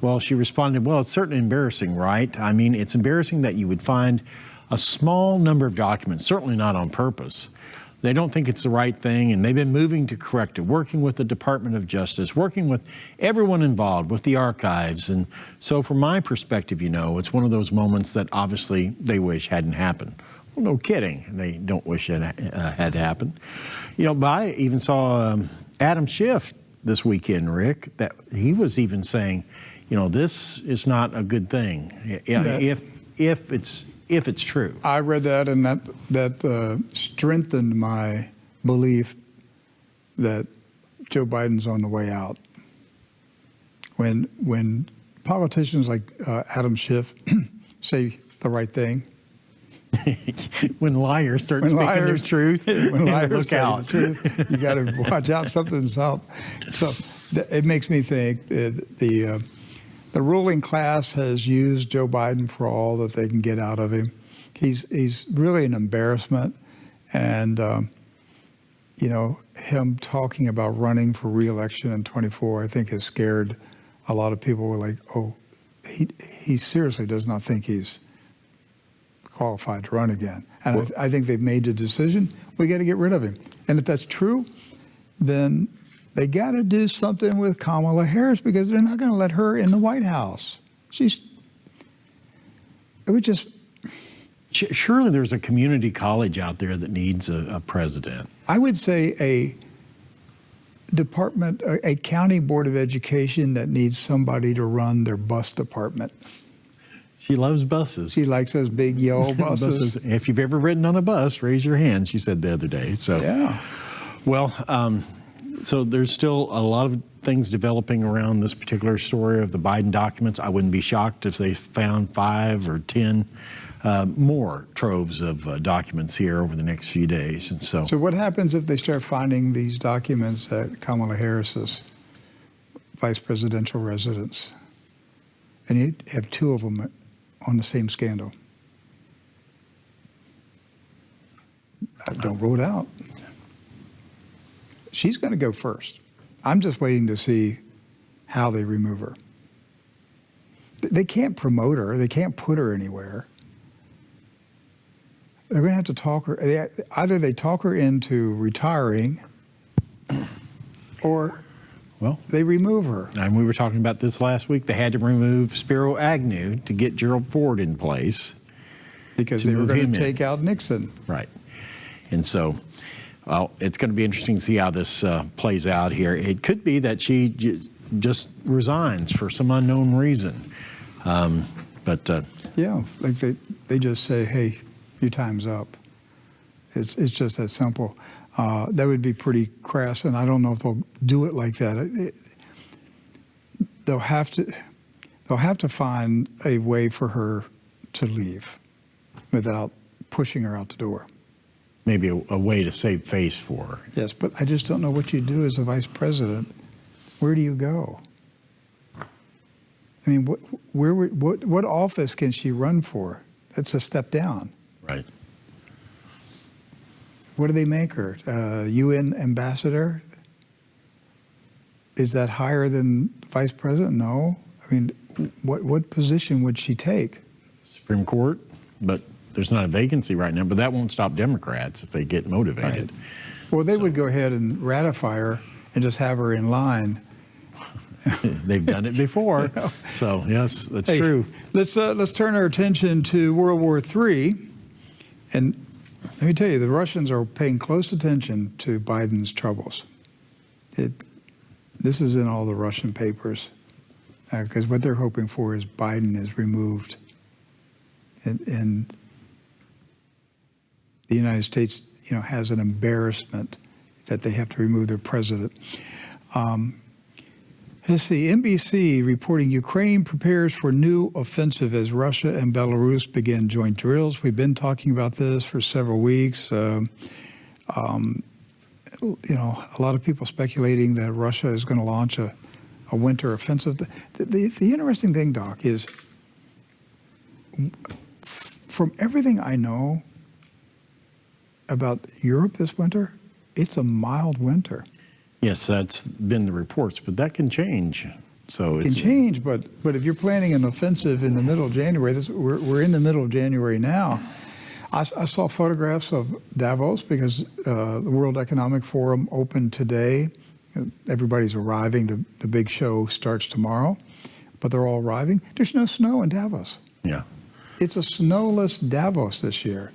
Well, she responded, well, it's certainly embarrassing, right? I mean, it's embarrassing that you would find a small number of documents, certainly not on purpose. They don't think it's the right thing, and they've been moving to correct it, working with the Department of Justice, working with everyone involved, with the archives. And so from my perspective, it's one of those moments that obviously they wish hadn't happened. Well, no kidding. They don't wish it had happened. But I even saw Adam Schiff this weekend, Rick, that he was even saying, this is not a good thing if it's true. I read that, and that strengthened my belief that Joe Biden's on the way out. When politicians like Adam Schiff say the right thing, when liars start speaking their truth, when liars look say out. the truth, you got to watch out. Something's up. So it makes me think the ruling class has used Joe Biden for all that they can get out of him. He's really an embarrassment, and him talking about running for re-election in 24, I think, has scared a lot of people. Were like, oh, he seriously does not think he's qualified to run again. And I think they've made the decision, we got to get rid of him. And if that's true, then they got to do something with Kamala Harris, because they're not going to let her in the White House. Surely there's a community college out there that needs a president. I would say a county board of education that needs somebody to run their bus department. She loves buses. She likes those big yellow buses. If you've ever ridden on a bus, raise your hand, she said the other day. So, yeah. Well, so there's still a lot of things developing around this particular story of the Biden documents. I wouldn't be shocked if they found 5 or 10 more troves of documents here over the next few days. And so what happens if they start finding these documents at Kamala Harris's vice presidential residence, and you have 2 of them on the same scandal? Don't rule it out. She's going to go first. I'm just waiting to see how they remove her. They can't promote her. They can't put her anywhere. They're going to have to talk her. Either they talk her into retiring, or they remove her. And we were talking about this last week. They had to remove Spiro Agnew to get Gerald Ford in place, because they were going to take out Nixon. Right. And so, it's going to be interesting to see how this plays out here. It could be that she just resigns for some unknown reason. Yeah, like they just say, hey, your time's up. It's just that simple. That would be pretty crass, and I don't know if they'll do it like that. They'll have to find a way for her to leave without pushing her out the door. Maybe a way to save face for her. Yes, but I just don't know what you do as a vice president. Where do you go? I mean, what office can she run for? That's a step down. Right. What do they make her? UN ambassador? Is that higher than vice president? No. I mean, what position would she take? Supreme Court, but there's not a vacancy right now. But that won't stop Democrats if they get motivated. Right. Well, they would go ahead and ratify her and just have her in line. They've done it before. You know? So, yes, that's true. Let's turn our attention to World War III. And let me tell you, the Russians are paying close attention to Biden's troubles. This is in all the Russian papers, because what they're hoping for is Biden is removed. And the United States, has an embarrassment that they have to remove their president. Let's see, NBC reporting Ukraine prepares for new offensive as Russia and Belarus begin joint drills. We've been talking about this for several weeks. A lot of people speculating that Russia is going to launch a winter offensive. The interesting thing, Doc, is from everything I know about Europe this winter, it's a mild winter. Yes, that's been the reports, but that can change. So It can change, but if you're planning an offensive in the middle of January, we're in the middle of January now. I saw photographs of Davos because the World Economic Forum opened today. Everybody's arriving. The big show starts tomorrow, but they're all arriving. There's no snow in Davos. Yeah. It's a snowless Davos this year.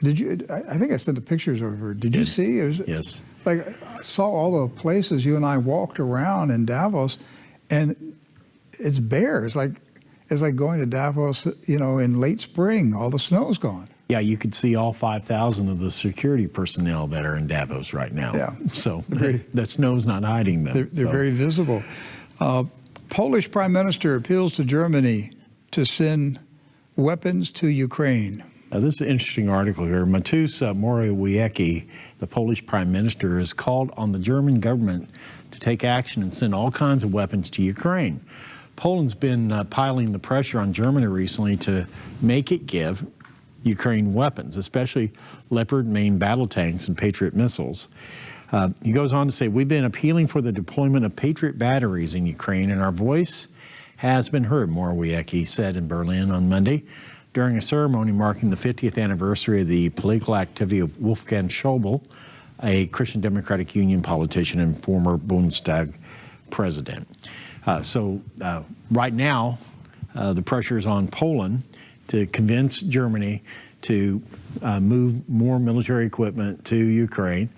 Did you? I think I sent the pictures over. Did you see? Yes. Like, I saw all the places you and I walked around in Davos, and it's bare. It's like going to Davos, in late spring. All the snow's gone. Yeah, you could see all 5,000 of the security personnel that are in Davos right now. Yeah. So the snow's not hiding them. They're very visible. Polish Prime Minister appeals to Germany to send weapons to Ukraine. This is an interesting article here. Mateusz Morawiecki, the Polish Prime Minister, has called on the German government to take action and send all kinds of weapons to Ukraine. Poland's been piling the pressure on Germany recently to make it give Ukraine weapons, especially Leopard main battle tanks and Patriot missiles. He goes on to say, we've been appealing for the deployment of Patriot batteries in Ukraine, and our voice has been heard, Morawiecki said in Berlin on Monday during a ceremony marking the 50th anniversary of the political activity of Wolfgang Schäuble, a Christian Democratic Union politician and former Bundestag president. Right now, the pressure is on Poland to convince Germany to move more military equipment to Ukraine.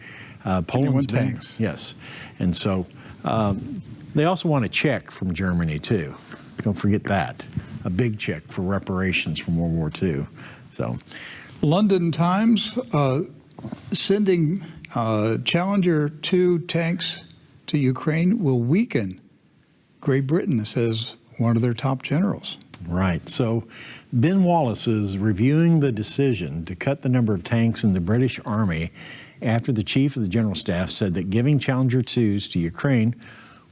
Poland's tanks. Yes. And so they also want a check from Germany, too. Don't forget that. A big check for reparations from World War II. So, London Times sending Challenger 2 tanks to Ukraine will weaken Great Britain, says one of their top generals. Right. So Ben Wallace is reviewing the decision to cut the number of tanks in the British Army after the chief of the General Staff said that giving Challenger 2s to Ukraine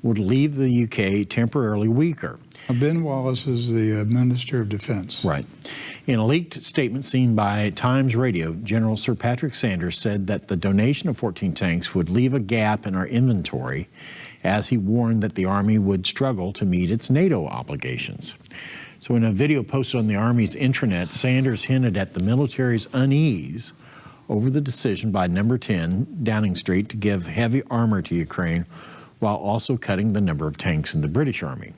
would leave the UK temporarily weaker. Ben Wallace is the Minister of Defense. Right. In a leaked statement seen by Times Radio, General Sir Patrick Sanders said that the donation of 14 tanks would leave a gap in our inventory, as he warned that the Army would struggle to meet its NATO obligations. So in a video posted on the Army's intranet, Sanders hinted at the military's unease over the decision by Number 10 Downing Street to give heavy armor to Ukraine while also cutting the number of tanks in the British Army.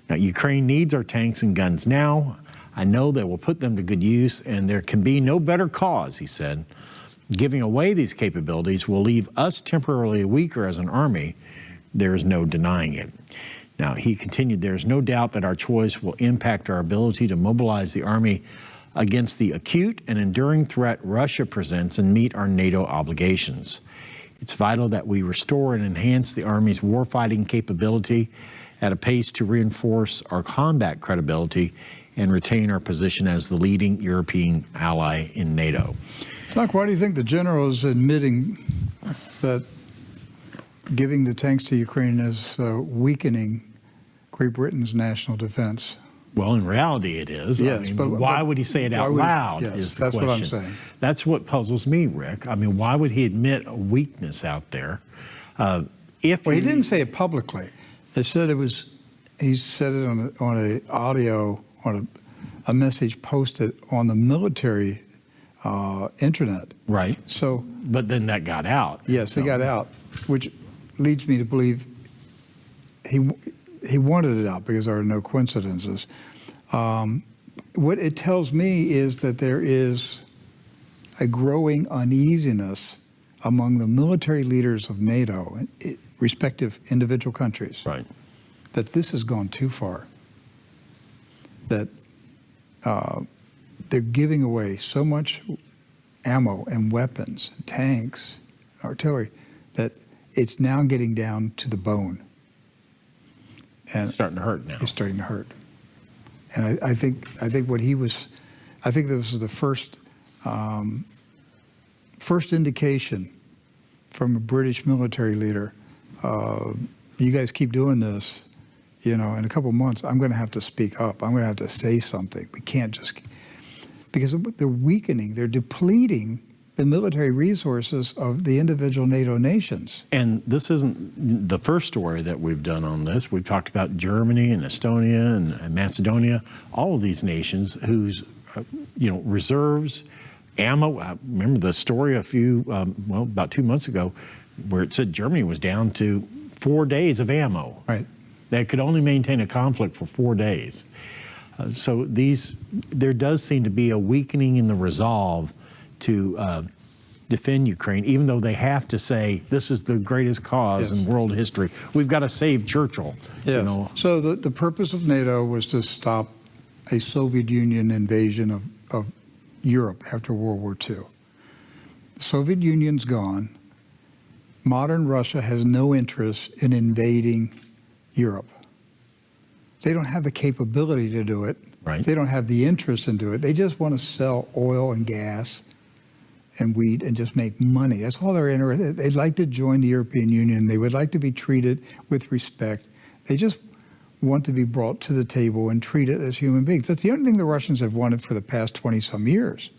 Now, Ukraine needs our tanks and guns now. I know they will put them to good use, and there can be no better cause, he said. Giving away these capabilities will leave us temporarily weaker as an army. There is no denying it. Now, he continued, there is no doubt that our choice will impact our ability to mobilize the Army against the acute and enduring threat Russia presents and meet our NATO obligations. It's vital that we restore and enhance the Army's warfighting capability at a pace to reinforce our combat credibility and retain our position as the leading European ally in NATO. Doc, why do you think the general is admitting that giving the tanks to Ukraine is weakening Great Britain's national defense. Well, in reality, it is. Yes, I mean, but why would he say it out loud? Yes, is the that's question. what I'm saying. That's what puzzles me, Rick. I mean, why would he admit a weakness out there? Well, he didn't say it publicly. He said it on a audio, on a message posted on the military internet. Right. So, but then that got out. Yes, it got out, which leads me to believe he wanted it out because there are no coincidences. What it tells me is that there is a growing uneasiness among the military leaders of NATO, respective individual countries, Right. that this has gone too far, that they're giving away so much ammo and weapons, and tanks, artillery, that it's now getting down to the bone. And It's starting to hurt now. it's starting to hurt. And I think what he was, I think this was the first indication from a British military leader. You guys keep doing this, in a couple of months, I'm going to have to speak up. I'm going to have to say something. We can't just, because they're weakening, they're depleting the military resources of the individual NATO nations. And this isn't the first story that we've done on this. We've talked about Germany and Estonia and Macedonia, all of these nations whose, reserves, ammo. I remember the story about 2 months ago, where it said Germany was down to 4 days of ammo. Right. They could only maintain a conflict for 4 days. So there does seem to be a weakening in the resolve to defend Ukraine, even though they have to say this is the greatest cause in world history. We've got to save Churchill. Yes. So the purpose of NATO was to stop a Soviet Union invasion of Europe after World War II. The Soviet Union's gone. Modern Russia has no interest in invading Europe. They don't have the capability to do it. Right. They don't have the interest in doing it. They just want to sell oil and gas and wheat and just make money. That's all they're interested in. They'd like to join the European Union. They would like to be treated with respect. They just want to be brought to the table and treated as human beings. That's the only thing the Russians have wanted for the past 20-some years.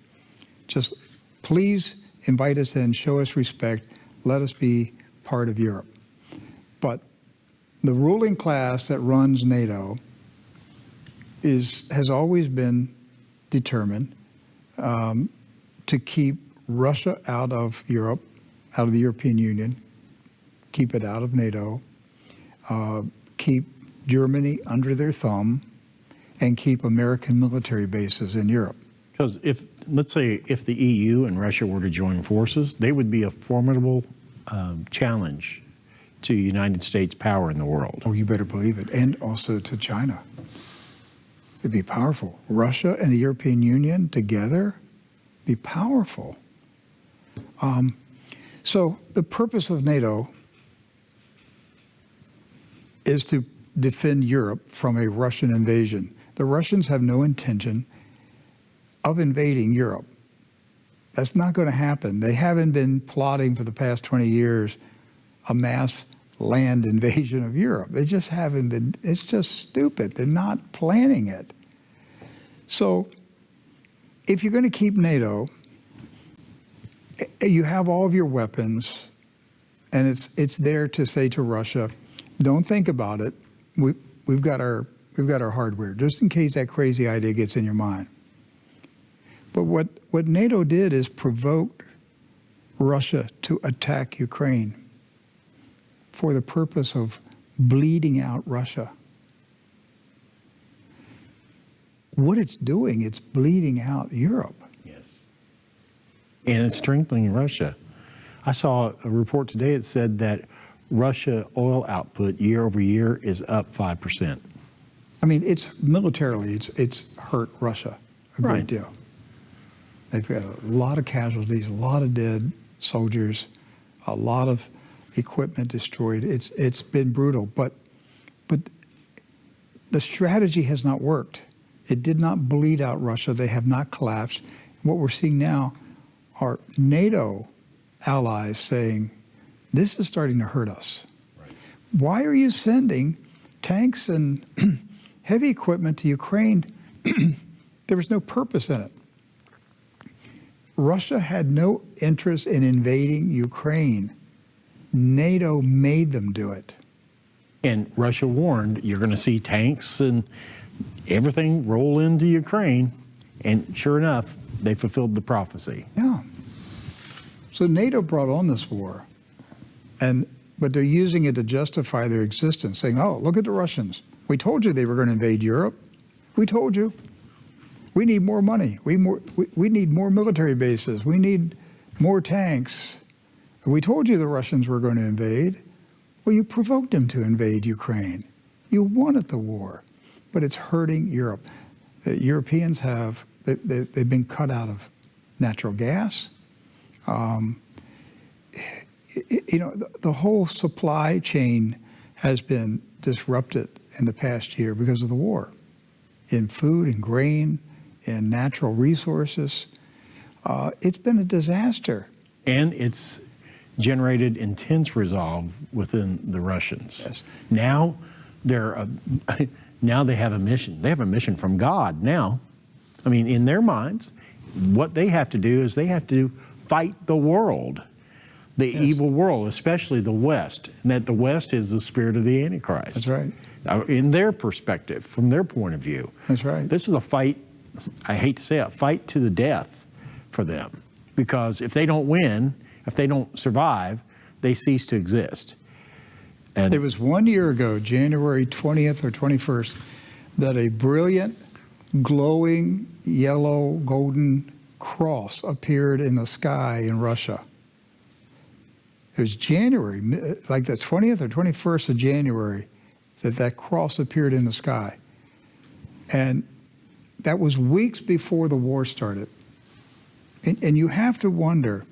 Just please invite us in, show us respect, let us be part of Europe. But the ruling class that runs NATO has always been determined to keep Russia out of Europe, out of the European Union, keep it out of NATO, keep Germany under their thumb, and keep American military bases in Europe. Because let's say if the EU and Russia were to join forces, they would be a formidable challenge to United States power in the world. Oh, you better believe it. And also to China. It'd be powerful. Russia and the European Union together be powerful. So the purpose of NATO is to defend Europe from a Russian invasion. The Russians have no intention of invading Europe. That's not going to happen. They haven't been plotting for the past 20 years a mass land invasion of Europe. They just haven't been. It's just stupid. They're not planning it. So if you're going to keep NATO, you have all of your weapons, and it's there to say to Russia, don't think about it. We've got our hardware, just in case that crazy idea gets in your mind. But what NATO did is provoke Russia to attack Ukraine for the purpose of bleeding out Russia. What it's doing, it's bleeding out Europe. Yes. And it's strengthening Russia. I saw a report today that said that Russia oil output year over year is up 5%. I mean, it's militarily, it's hurt Russia a great deal. They've got a lot of casualties, a lot of dead soldiers, a lot of equipment destroyed. It's been brutal, but the strategy has not worked. It did not bleed out Russia. They have not collapsed. What we're seeing now are NATO allies saying, this is starting to hurt us. Right. Why are you sending tanks and heavy equipment to Ukraine, there was no purpose in it. Russia had no interest in invading Ukraine. NATO made them do it. And Russia warned, you're going to see tanks and everything roll into Ukraine. And sure enough, they fulfilled the prophecy. Yeah. So NATO brought on this war, but they're using it to justify their existence, saying, oh, look at the Russians. We told you they were going to invade Europe. We told you. We need more money. We need more military bases. We need more tanks. We told you the Russians were going to invade. Well, you provoked them to invade Ukraine. You wanted the war, but it's hurting Europe. The Europeans they've been cut out of natural gas. The whole supply chain has been disrupted in the past year because of the war, in food and grain, in natural resources. It's been a disaster. And it's generated intense resolve within the Russians. Yes. Now now they have a mission. They have a mission from God now. I mean, in their minds, what they have to do is they have to fight the world, the evil world, especially the West, and that the West is the spirit of the Antichrist. That's right. In their perspective, from their point of view. That's right. This is a fight, I hate to say it, fight to the death for them. Because if they don't win, if they don't survive, they cease to exist. And it was 1 year ago, January 20th or 21st, that a brilliant, glowing, yellow, golden cross appeared in the sky in Russia. It was January, like the 20th or 21st of January, that cross appeared in the sky. And that was weeks before the war started. And you have to wonder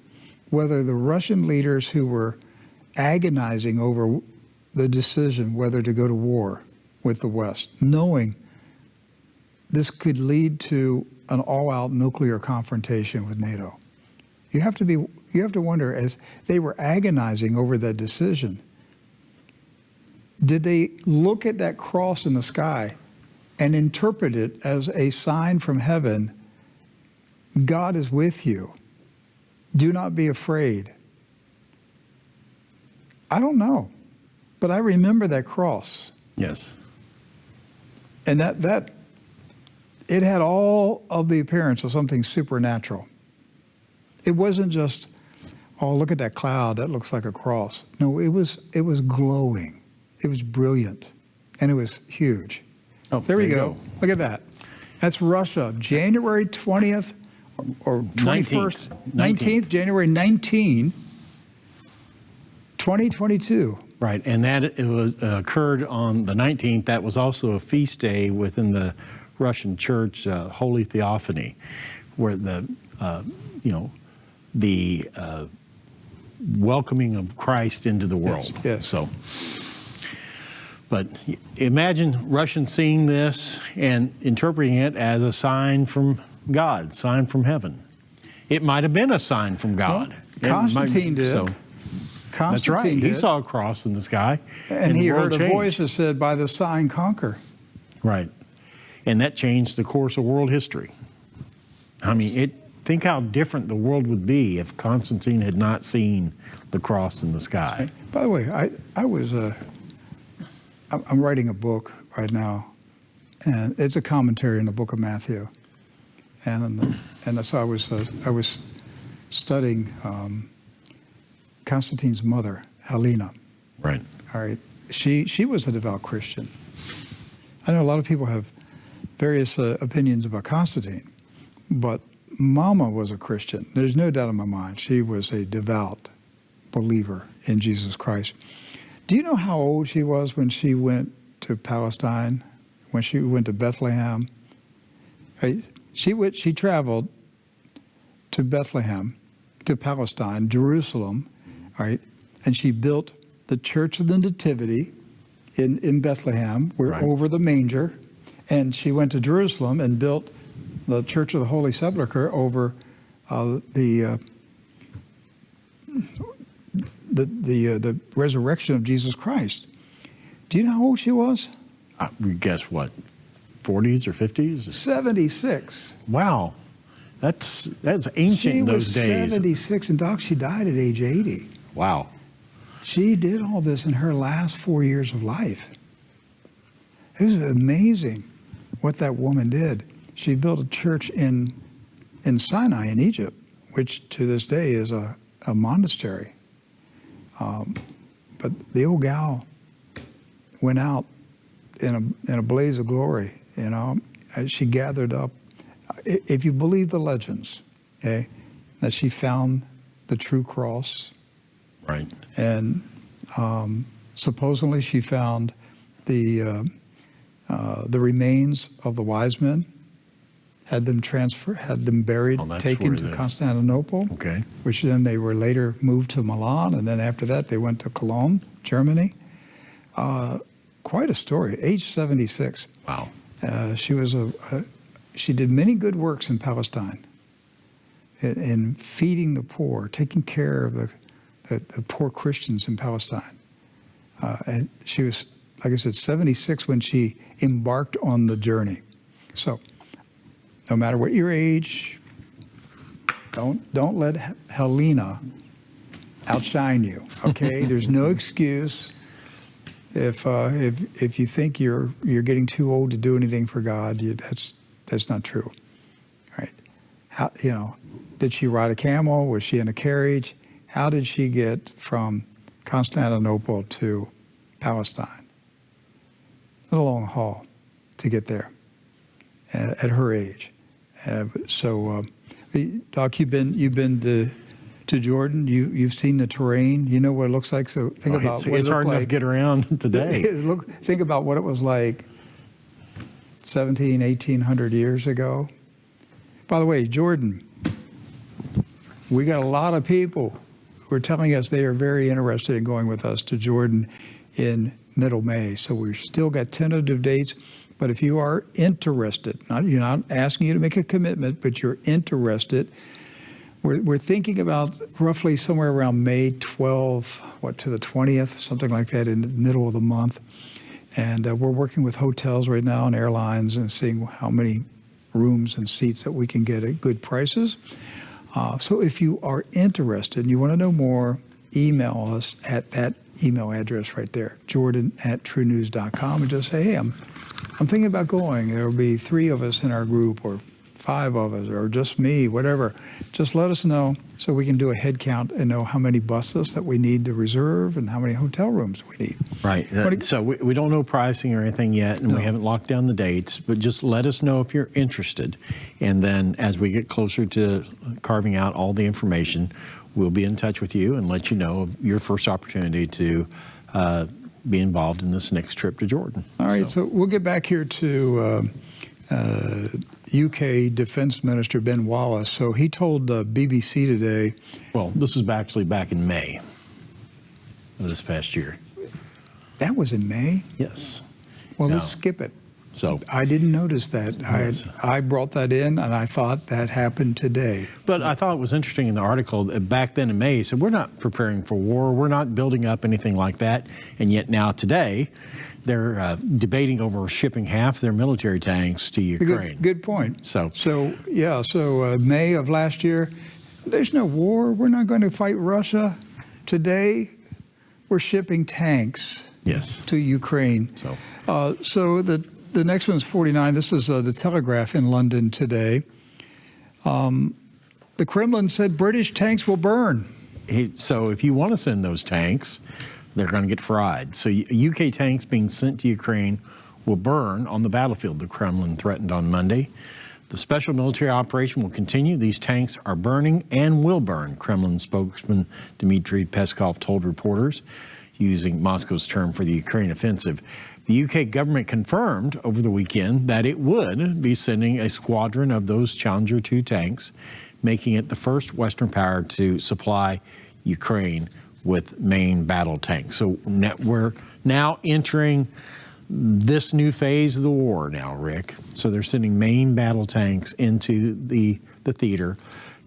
whether the Russian leaders who were agonizing over the decision whether to go to war with the West, knowing this could lead to an all-out nuclear confrontation with NATO. You have to wonder, as they were agonizing over that decision, did they look at that cross in the sky and interpret it as a sign from heaven? God is with you. Do not be afraid. I don't know, but I remember that cross. yes. And that it had all of the appearance of something supernatural. It wasn't just, oh, look at that cloud, that looks like a cross. No, it was glowing. It was brilliant, and it was huge. Oh, there we go. Look at that. That's Russia, January 20th or 21st, 19th, January 19, 2022. Right, and that it was occurred on the 19th. That was also a feast day within the Russian Church, Holy Theophany, where the welcoming of Christ into the world. Yes. So, but imagine Russians seeing this and interpreting it as a sign from God, sign from heaven. It might have been a sign from God. Well, Constantine did. So, that's right. Constantine He did. saw a cross in the sky. And the he world heard a changed. voice that said, by the sign conquer. Right. And that changed the course of world history. I mean, think how different the world would be if Constantine had not seen the cross in the sky. By the way, I'm writing a book right now, and it's a commentary in the book of Matthew. And so I was studying Constantine's mother, Helena. Right. All right. She was a devout Christian. I know a lot of people have various opinions about Constantine, but Mama was a Christian. There's no doubt in my mind. She was a devout believer in Jesus Christ. Do you know how old she was when she went to Palestine, when she went to Bethlehem? Right? She traveled to Bethlehem, to Palestine, Jerusalem, right? And she built the Church of the Nativity in Bethlehem, Right. over the manger. And she went to Jerusalem and built the Church of the Holy Sepulchre over the resurrection of Jesus Christ. Do you know how old she was? We guess what, 40s or 50s? 76. Wow, that's ancient in those days. She was 76, and Doc, she died at age 80. Wow. She did all this in her last 4 years of life. It was amazing what that woman did. She built a church in Sinai in Egypt, which to this day is a monastery. But the old gal went out in a blaze of glory. You know, as she gathered up. If you believe the legends, okay, that she found the true cross. Right. And supposedly she found the remains of the wise men, had them buried, taken to Constantinople, okay, which then they were later moved to Milan, and then after that they went to Cologne, Germany. Quite a story. Age 76. Wow. She did many good works in Palestine, in feeding the poor, taking care of the poor Christians in Palestine. And she was, like I said, 76 when she embarked on the journey. So no matter what your age, don't let Helena outshine you, okay? There's no excuse. If you think you're getting too old to do anything for God, that's not true, right? How, did she ride a camel? Was she in a carriage? How did she get from Constantinople to Palestine? A long haul to get there at her age. Doc, you've been to Jordan. You've seen the terrain. You know what it looks like. So think about what it's it hard looked enough like. to get around today. Think about what it was like 1,800 years ago. By the way, Jordan, we got a lot of people who are telling us they are very interested in going with us to Jordan in middle May. So we've still got tentative dates. But if you are interested, you're not asking you to make a commitment, but you're interested, we're thinking about roughly somewhere around May 12, to the 20th, something like that, in the middle of the month. And we're working with hotels right now and airlines and seeing how many rooms and seats that we can get at good prices. So if you are interested and you want to know more, email us at that email address right there, jordan@trunews.com, and just say, hey, I'm thinking about going. There will be 3 of us in our group, or 5 of us, or just me, whatever. Just let us know so we can do a head count and know how many buses that we need to reserve and how many hotel rooms we need. Right. So we don't know pricing or anything yet, and we haven't locked down the dates, but just let us know if you're interested. And then as we get closer to carving out all the information, we'll be in touch with you and let you know of your first opportunity to be involved in this next trip to Jordan. All right. So we'll get back here to UK Defense Minister Ben Wallace. So he told BBC today. Well, this is actually back in May of this past year. That was in May? Yes. Well, let's skip it. So I didn't notice that. Yes. I brought that in, and I thought that happened today. But I thought it was interesting in the article that back then in May, he said, we're not preparing for war. We're not building up anything like that. And yet now today, they're debating over shipping half their military tanks to Ukraine. Good point. So May of last year, there's no war. We're not going to fight Russia. Today, we're shipping tanks to Ukraine. So the next one's 49. This is the Telegraph in London today. The Kremlin said British tanks will burn. So if you want to send those tanks, they're going to get fried. So UK tanks being sent to Ukraine will burn on the battlefield, the Kremlin threatened on Monday. The special military operation will continue. These tanks are burning and will burn, Kremlin spokesman Dmitry Peskov told reporters, using Moscow's term for the Ukraine offensive. The UK government confirmed over the weekend that it would be sending a squadron of those Challenger 2 tanks, making it the first Western power to supply Ukraine with main battle tanks. So we're now entering this new phase of the war now, Rick. So they're sending main battle tanks into the theater.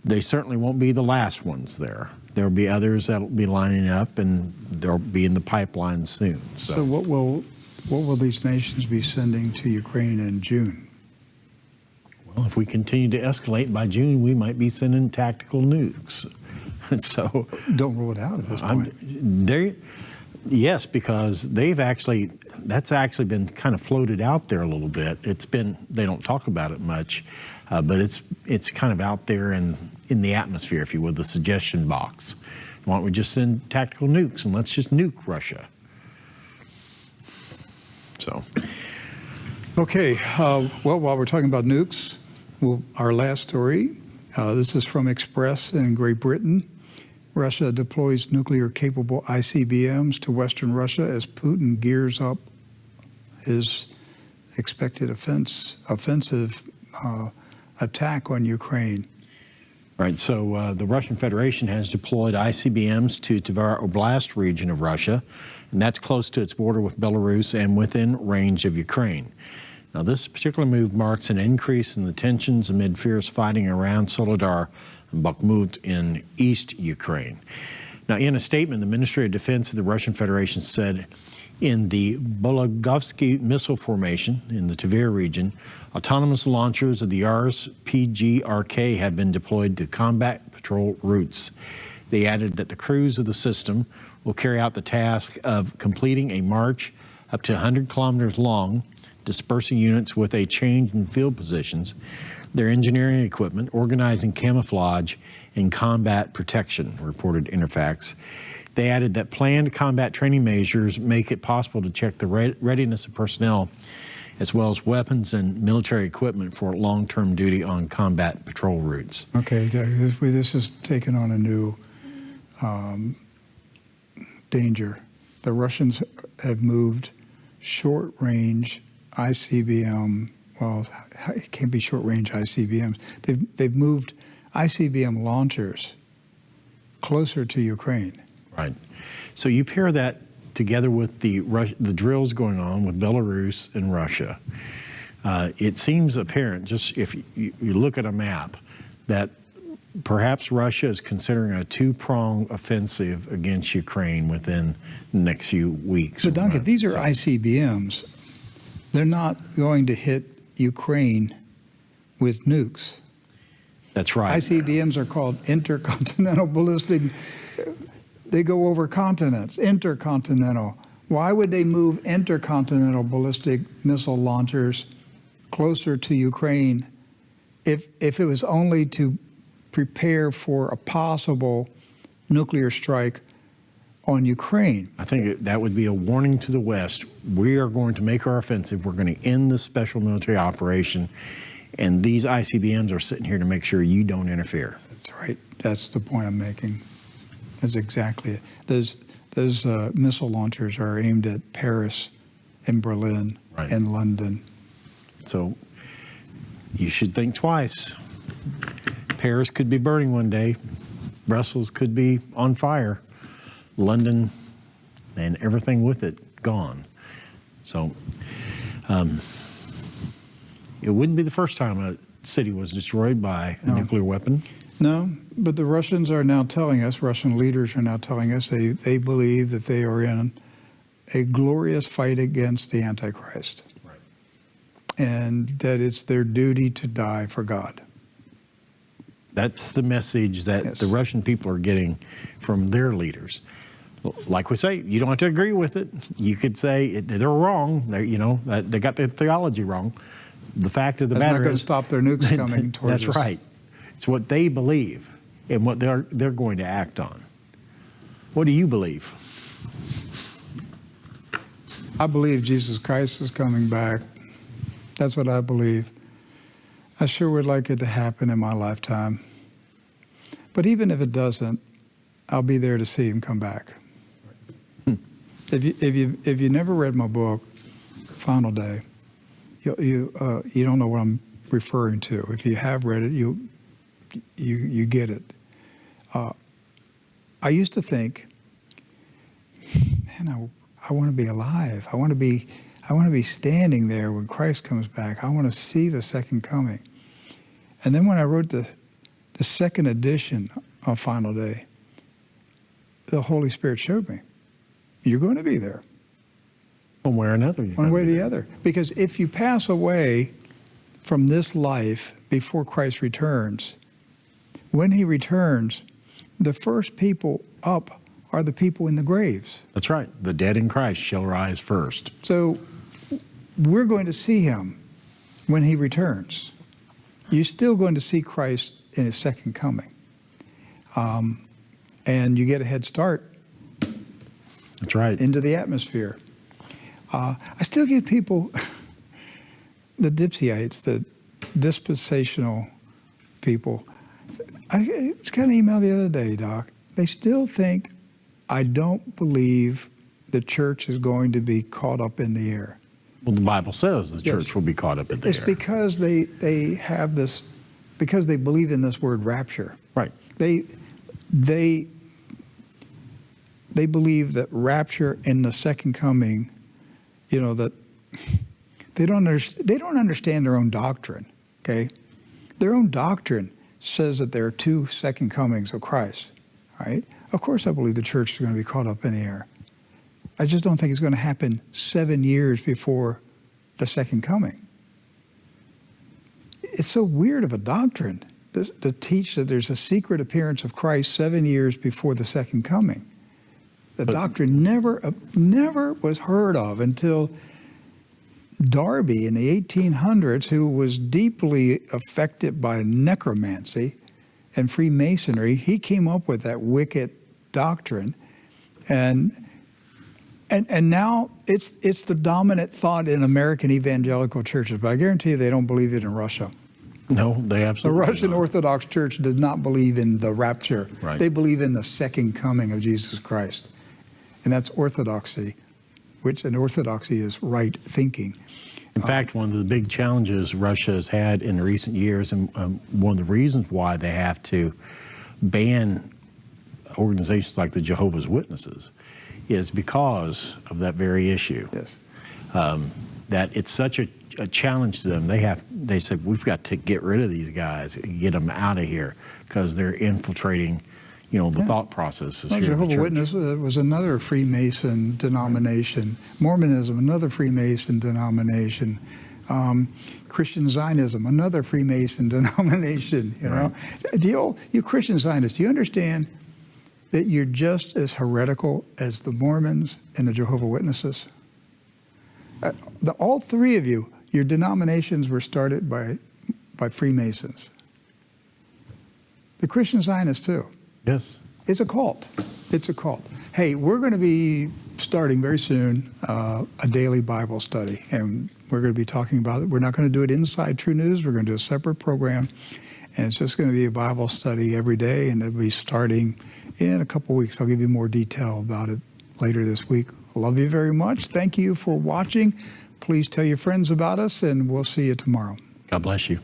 They certainly won't be the last ones there. There'll be others that'll be lining up, and they'll be in the pipeline soon. So what will What will these nations be sending to Ukraine in June? Well, if we continue to escalate by June, we might be sending tactical nukes. So Don't rule it out at this point. Yes, because that's actually been kind of floated out there a little bit. They don't talk about it much, but it's kind of out there in the atmosphere, if you will, the suggestion box. Why don't we just send tactical nukes and let's just nuke Russia? So. Okay, well, while we're talking about nukes, our last story, this is from Express in Great Britain. Russia deploys nuclear-capable ICBMs to Western Russia as Putin gears up his expected offensive attack on Ukraine. Right, so the Russian Federation has deployed ICBMs to Tver Oblast region of Russia, and that's close to its border with Belarus and within range of Ukraine. Now, this particular move marks an increase in the tensions amid fierce fighting around Soledar and Bakhmut in East Ukraine. Now, in a statement, the Ministry of Defense of the Russian Federation said in the Bologovsky missile formation in the Tver region, autonomous launchers of the Rs-PGRK have been deployed to combat patrol routes. They added that the crews of the system will carry out the task of completing a march up to 100 kilometers long, dispersing units with a change in field positions, their engineering equipment, organizing camouflage, and combat protection, reported Interfax. They added that planned combat training measures make it possible to check the readiness of personnel as well as weapons and military equipment for long-term duty on combat patrol routes. Okay, this is taking on a new danger. The Russians have moved short-range ICBM, well, it can't be short-range ICBMs. They've moved ICBM launchers closer to Ukraine. Right. So you pair that together with the drills going on with Belarus and Russia. It seems apparent, just if you look at a map, that perhaps Russia is considering a two-pronged offensive against Ukraine within the next few weeks. But Duncan, these are ICBMs. They're not going to hit Ukraine with nukes. That's right. ICBMs are called intercontinental ballistic. They go over continents, intercontinental. Why would they move intercontinental ballistic missile launchers closer to Ukraine if it was only to prepare for a possible nuclear strike on Ukraine? I think that would be a warning to the West. We are going to make our offensive. We're going to end this special military operation. And these ICBMs are sitting here to make sure you don't interfere. That's right. That's the point I'm making. That's exactly it. Those missile launchers are aimed at Paris and Berlin and London. So you should think twice. Paris could be burning one day. Brussels could be on fire. London and everything with it gone. So it wouldn't be the first time a city was destroyed by a nuclear weapon. No, but the Russians are now telling us, Russian leaders are now telling us they believe that they are in a glorious fight against the Antichrist. Right. And that it's their duty to die for God. That's the message that the Russian people are getting from their leaders. Like we say, you don't have to agree with it. You could say they're wrong. They got their theology wrong. The fact of the matter is, that's not going to stop their nukes coming towards us. That's right. It's what they believe and what they're going to act on. What do you believe? I believe Jesus Christ is coming back. That's what I believe. I sure would like it to happen in my lifetime. But even if it doesn't, I'll be there to see him come back. If you never read my book, Final Day, you don't know what I'm referring to. If you have read it, you get it. I used to think, man, I want to be alive. I want to be standing there when Christ comes back. I want to see the second coming. And then when I wrote the second edition of Final Day, the Holy Spirit showed me, you're going to be there. One way or another. One way or the other. Because if you pass away from this life before Christ returns, when he returns, the first people up are the people in the graves. That's right. The dead in Christ shall rise first. So we're going to see him when he returns. You're still going to see Christ in his second coming. And you get a head start. That's right. Into the atmosphere. I still give people, the dipsyites, the dispensational people, I just got an email the other day, Doc. They still think I don't believe the church is going to be caught up in the air. Well, the Bible says the church will be caught up in the air. It's because they have this, because they believe in this word rapture. Right. They believe that rapture in the second coming, that they don't understand their own doctrine, okay? Their own doctrine says that there are two second comings of Christ, right? Of course I believe the church is going to be caught up in the air. I just don't think it's going to happen 7 years before the second coming. It's so weird of a doctrine to teach that there's a secret appearance of Christ 7 years before the second coming. The doctrine never was heard of until Darby in the 1800s, who was deeply affected by necromancy and Freemasonry. He came up with that wicked doctrine, and now it's the dominant thought in American evangelical churches. But I guarantee you, they don't believe it in Russia. No, they absolutely The Russian don't. Orthodox Church does not believe in the rapture. Right. They believe in the second coming of Jesus Christ. And that's orthodoxy, and orthodoxy is right thinking. In fact, one of the big challenges Russia has had in recent years, and one of the reasons why they have to ban organizations like the Jehovah's Witnesses, is because of that very issue. Yes. That it's such a challenge to them. They said, we've got to get rid of these guys, get them out of here, because they're infiltrating the thought processes Well, here in the Jehovah's church. Witness was another Freemason denomination. Mormonism, another Freemason denomination. Christian Zionism, another Freemason denomination. You Christian Zionists, do you understand that you're just as heretical as the Mormons and the Jehovah's Witnesses? All three of you, your denominations were started by Freemasons. The Christian Zionists too. Yes. It's a cult. It's a cult. Hey, we're going to be starting very soon a daily Bible study, and we're going to be talking about it. We're not going to do it inside TruNews. We're going to do a separate program, and it's just going to be a Bible study every day, and it'll be starting in a couple weeks. I'll give you more detail about it later this week. I love you very much. Thank you for watching. Please tell your friends about us, and we'll see you tomorrow. God bless you.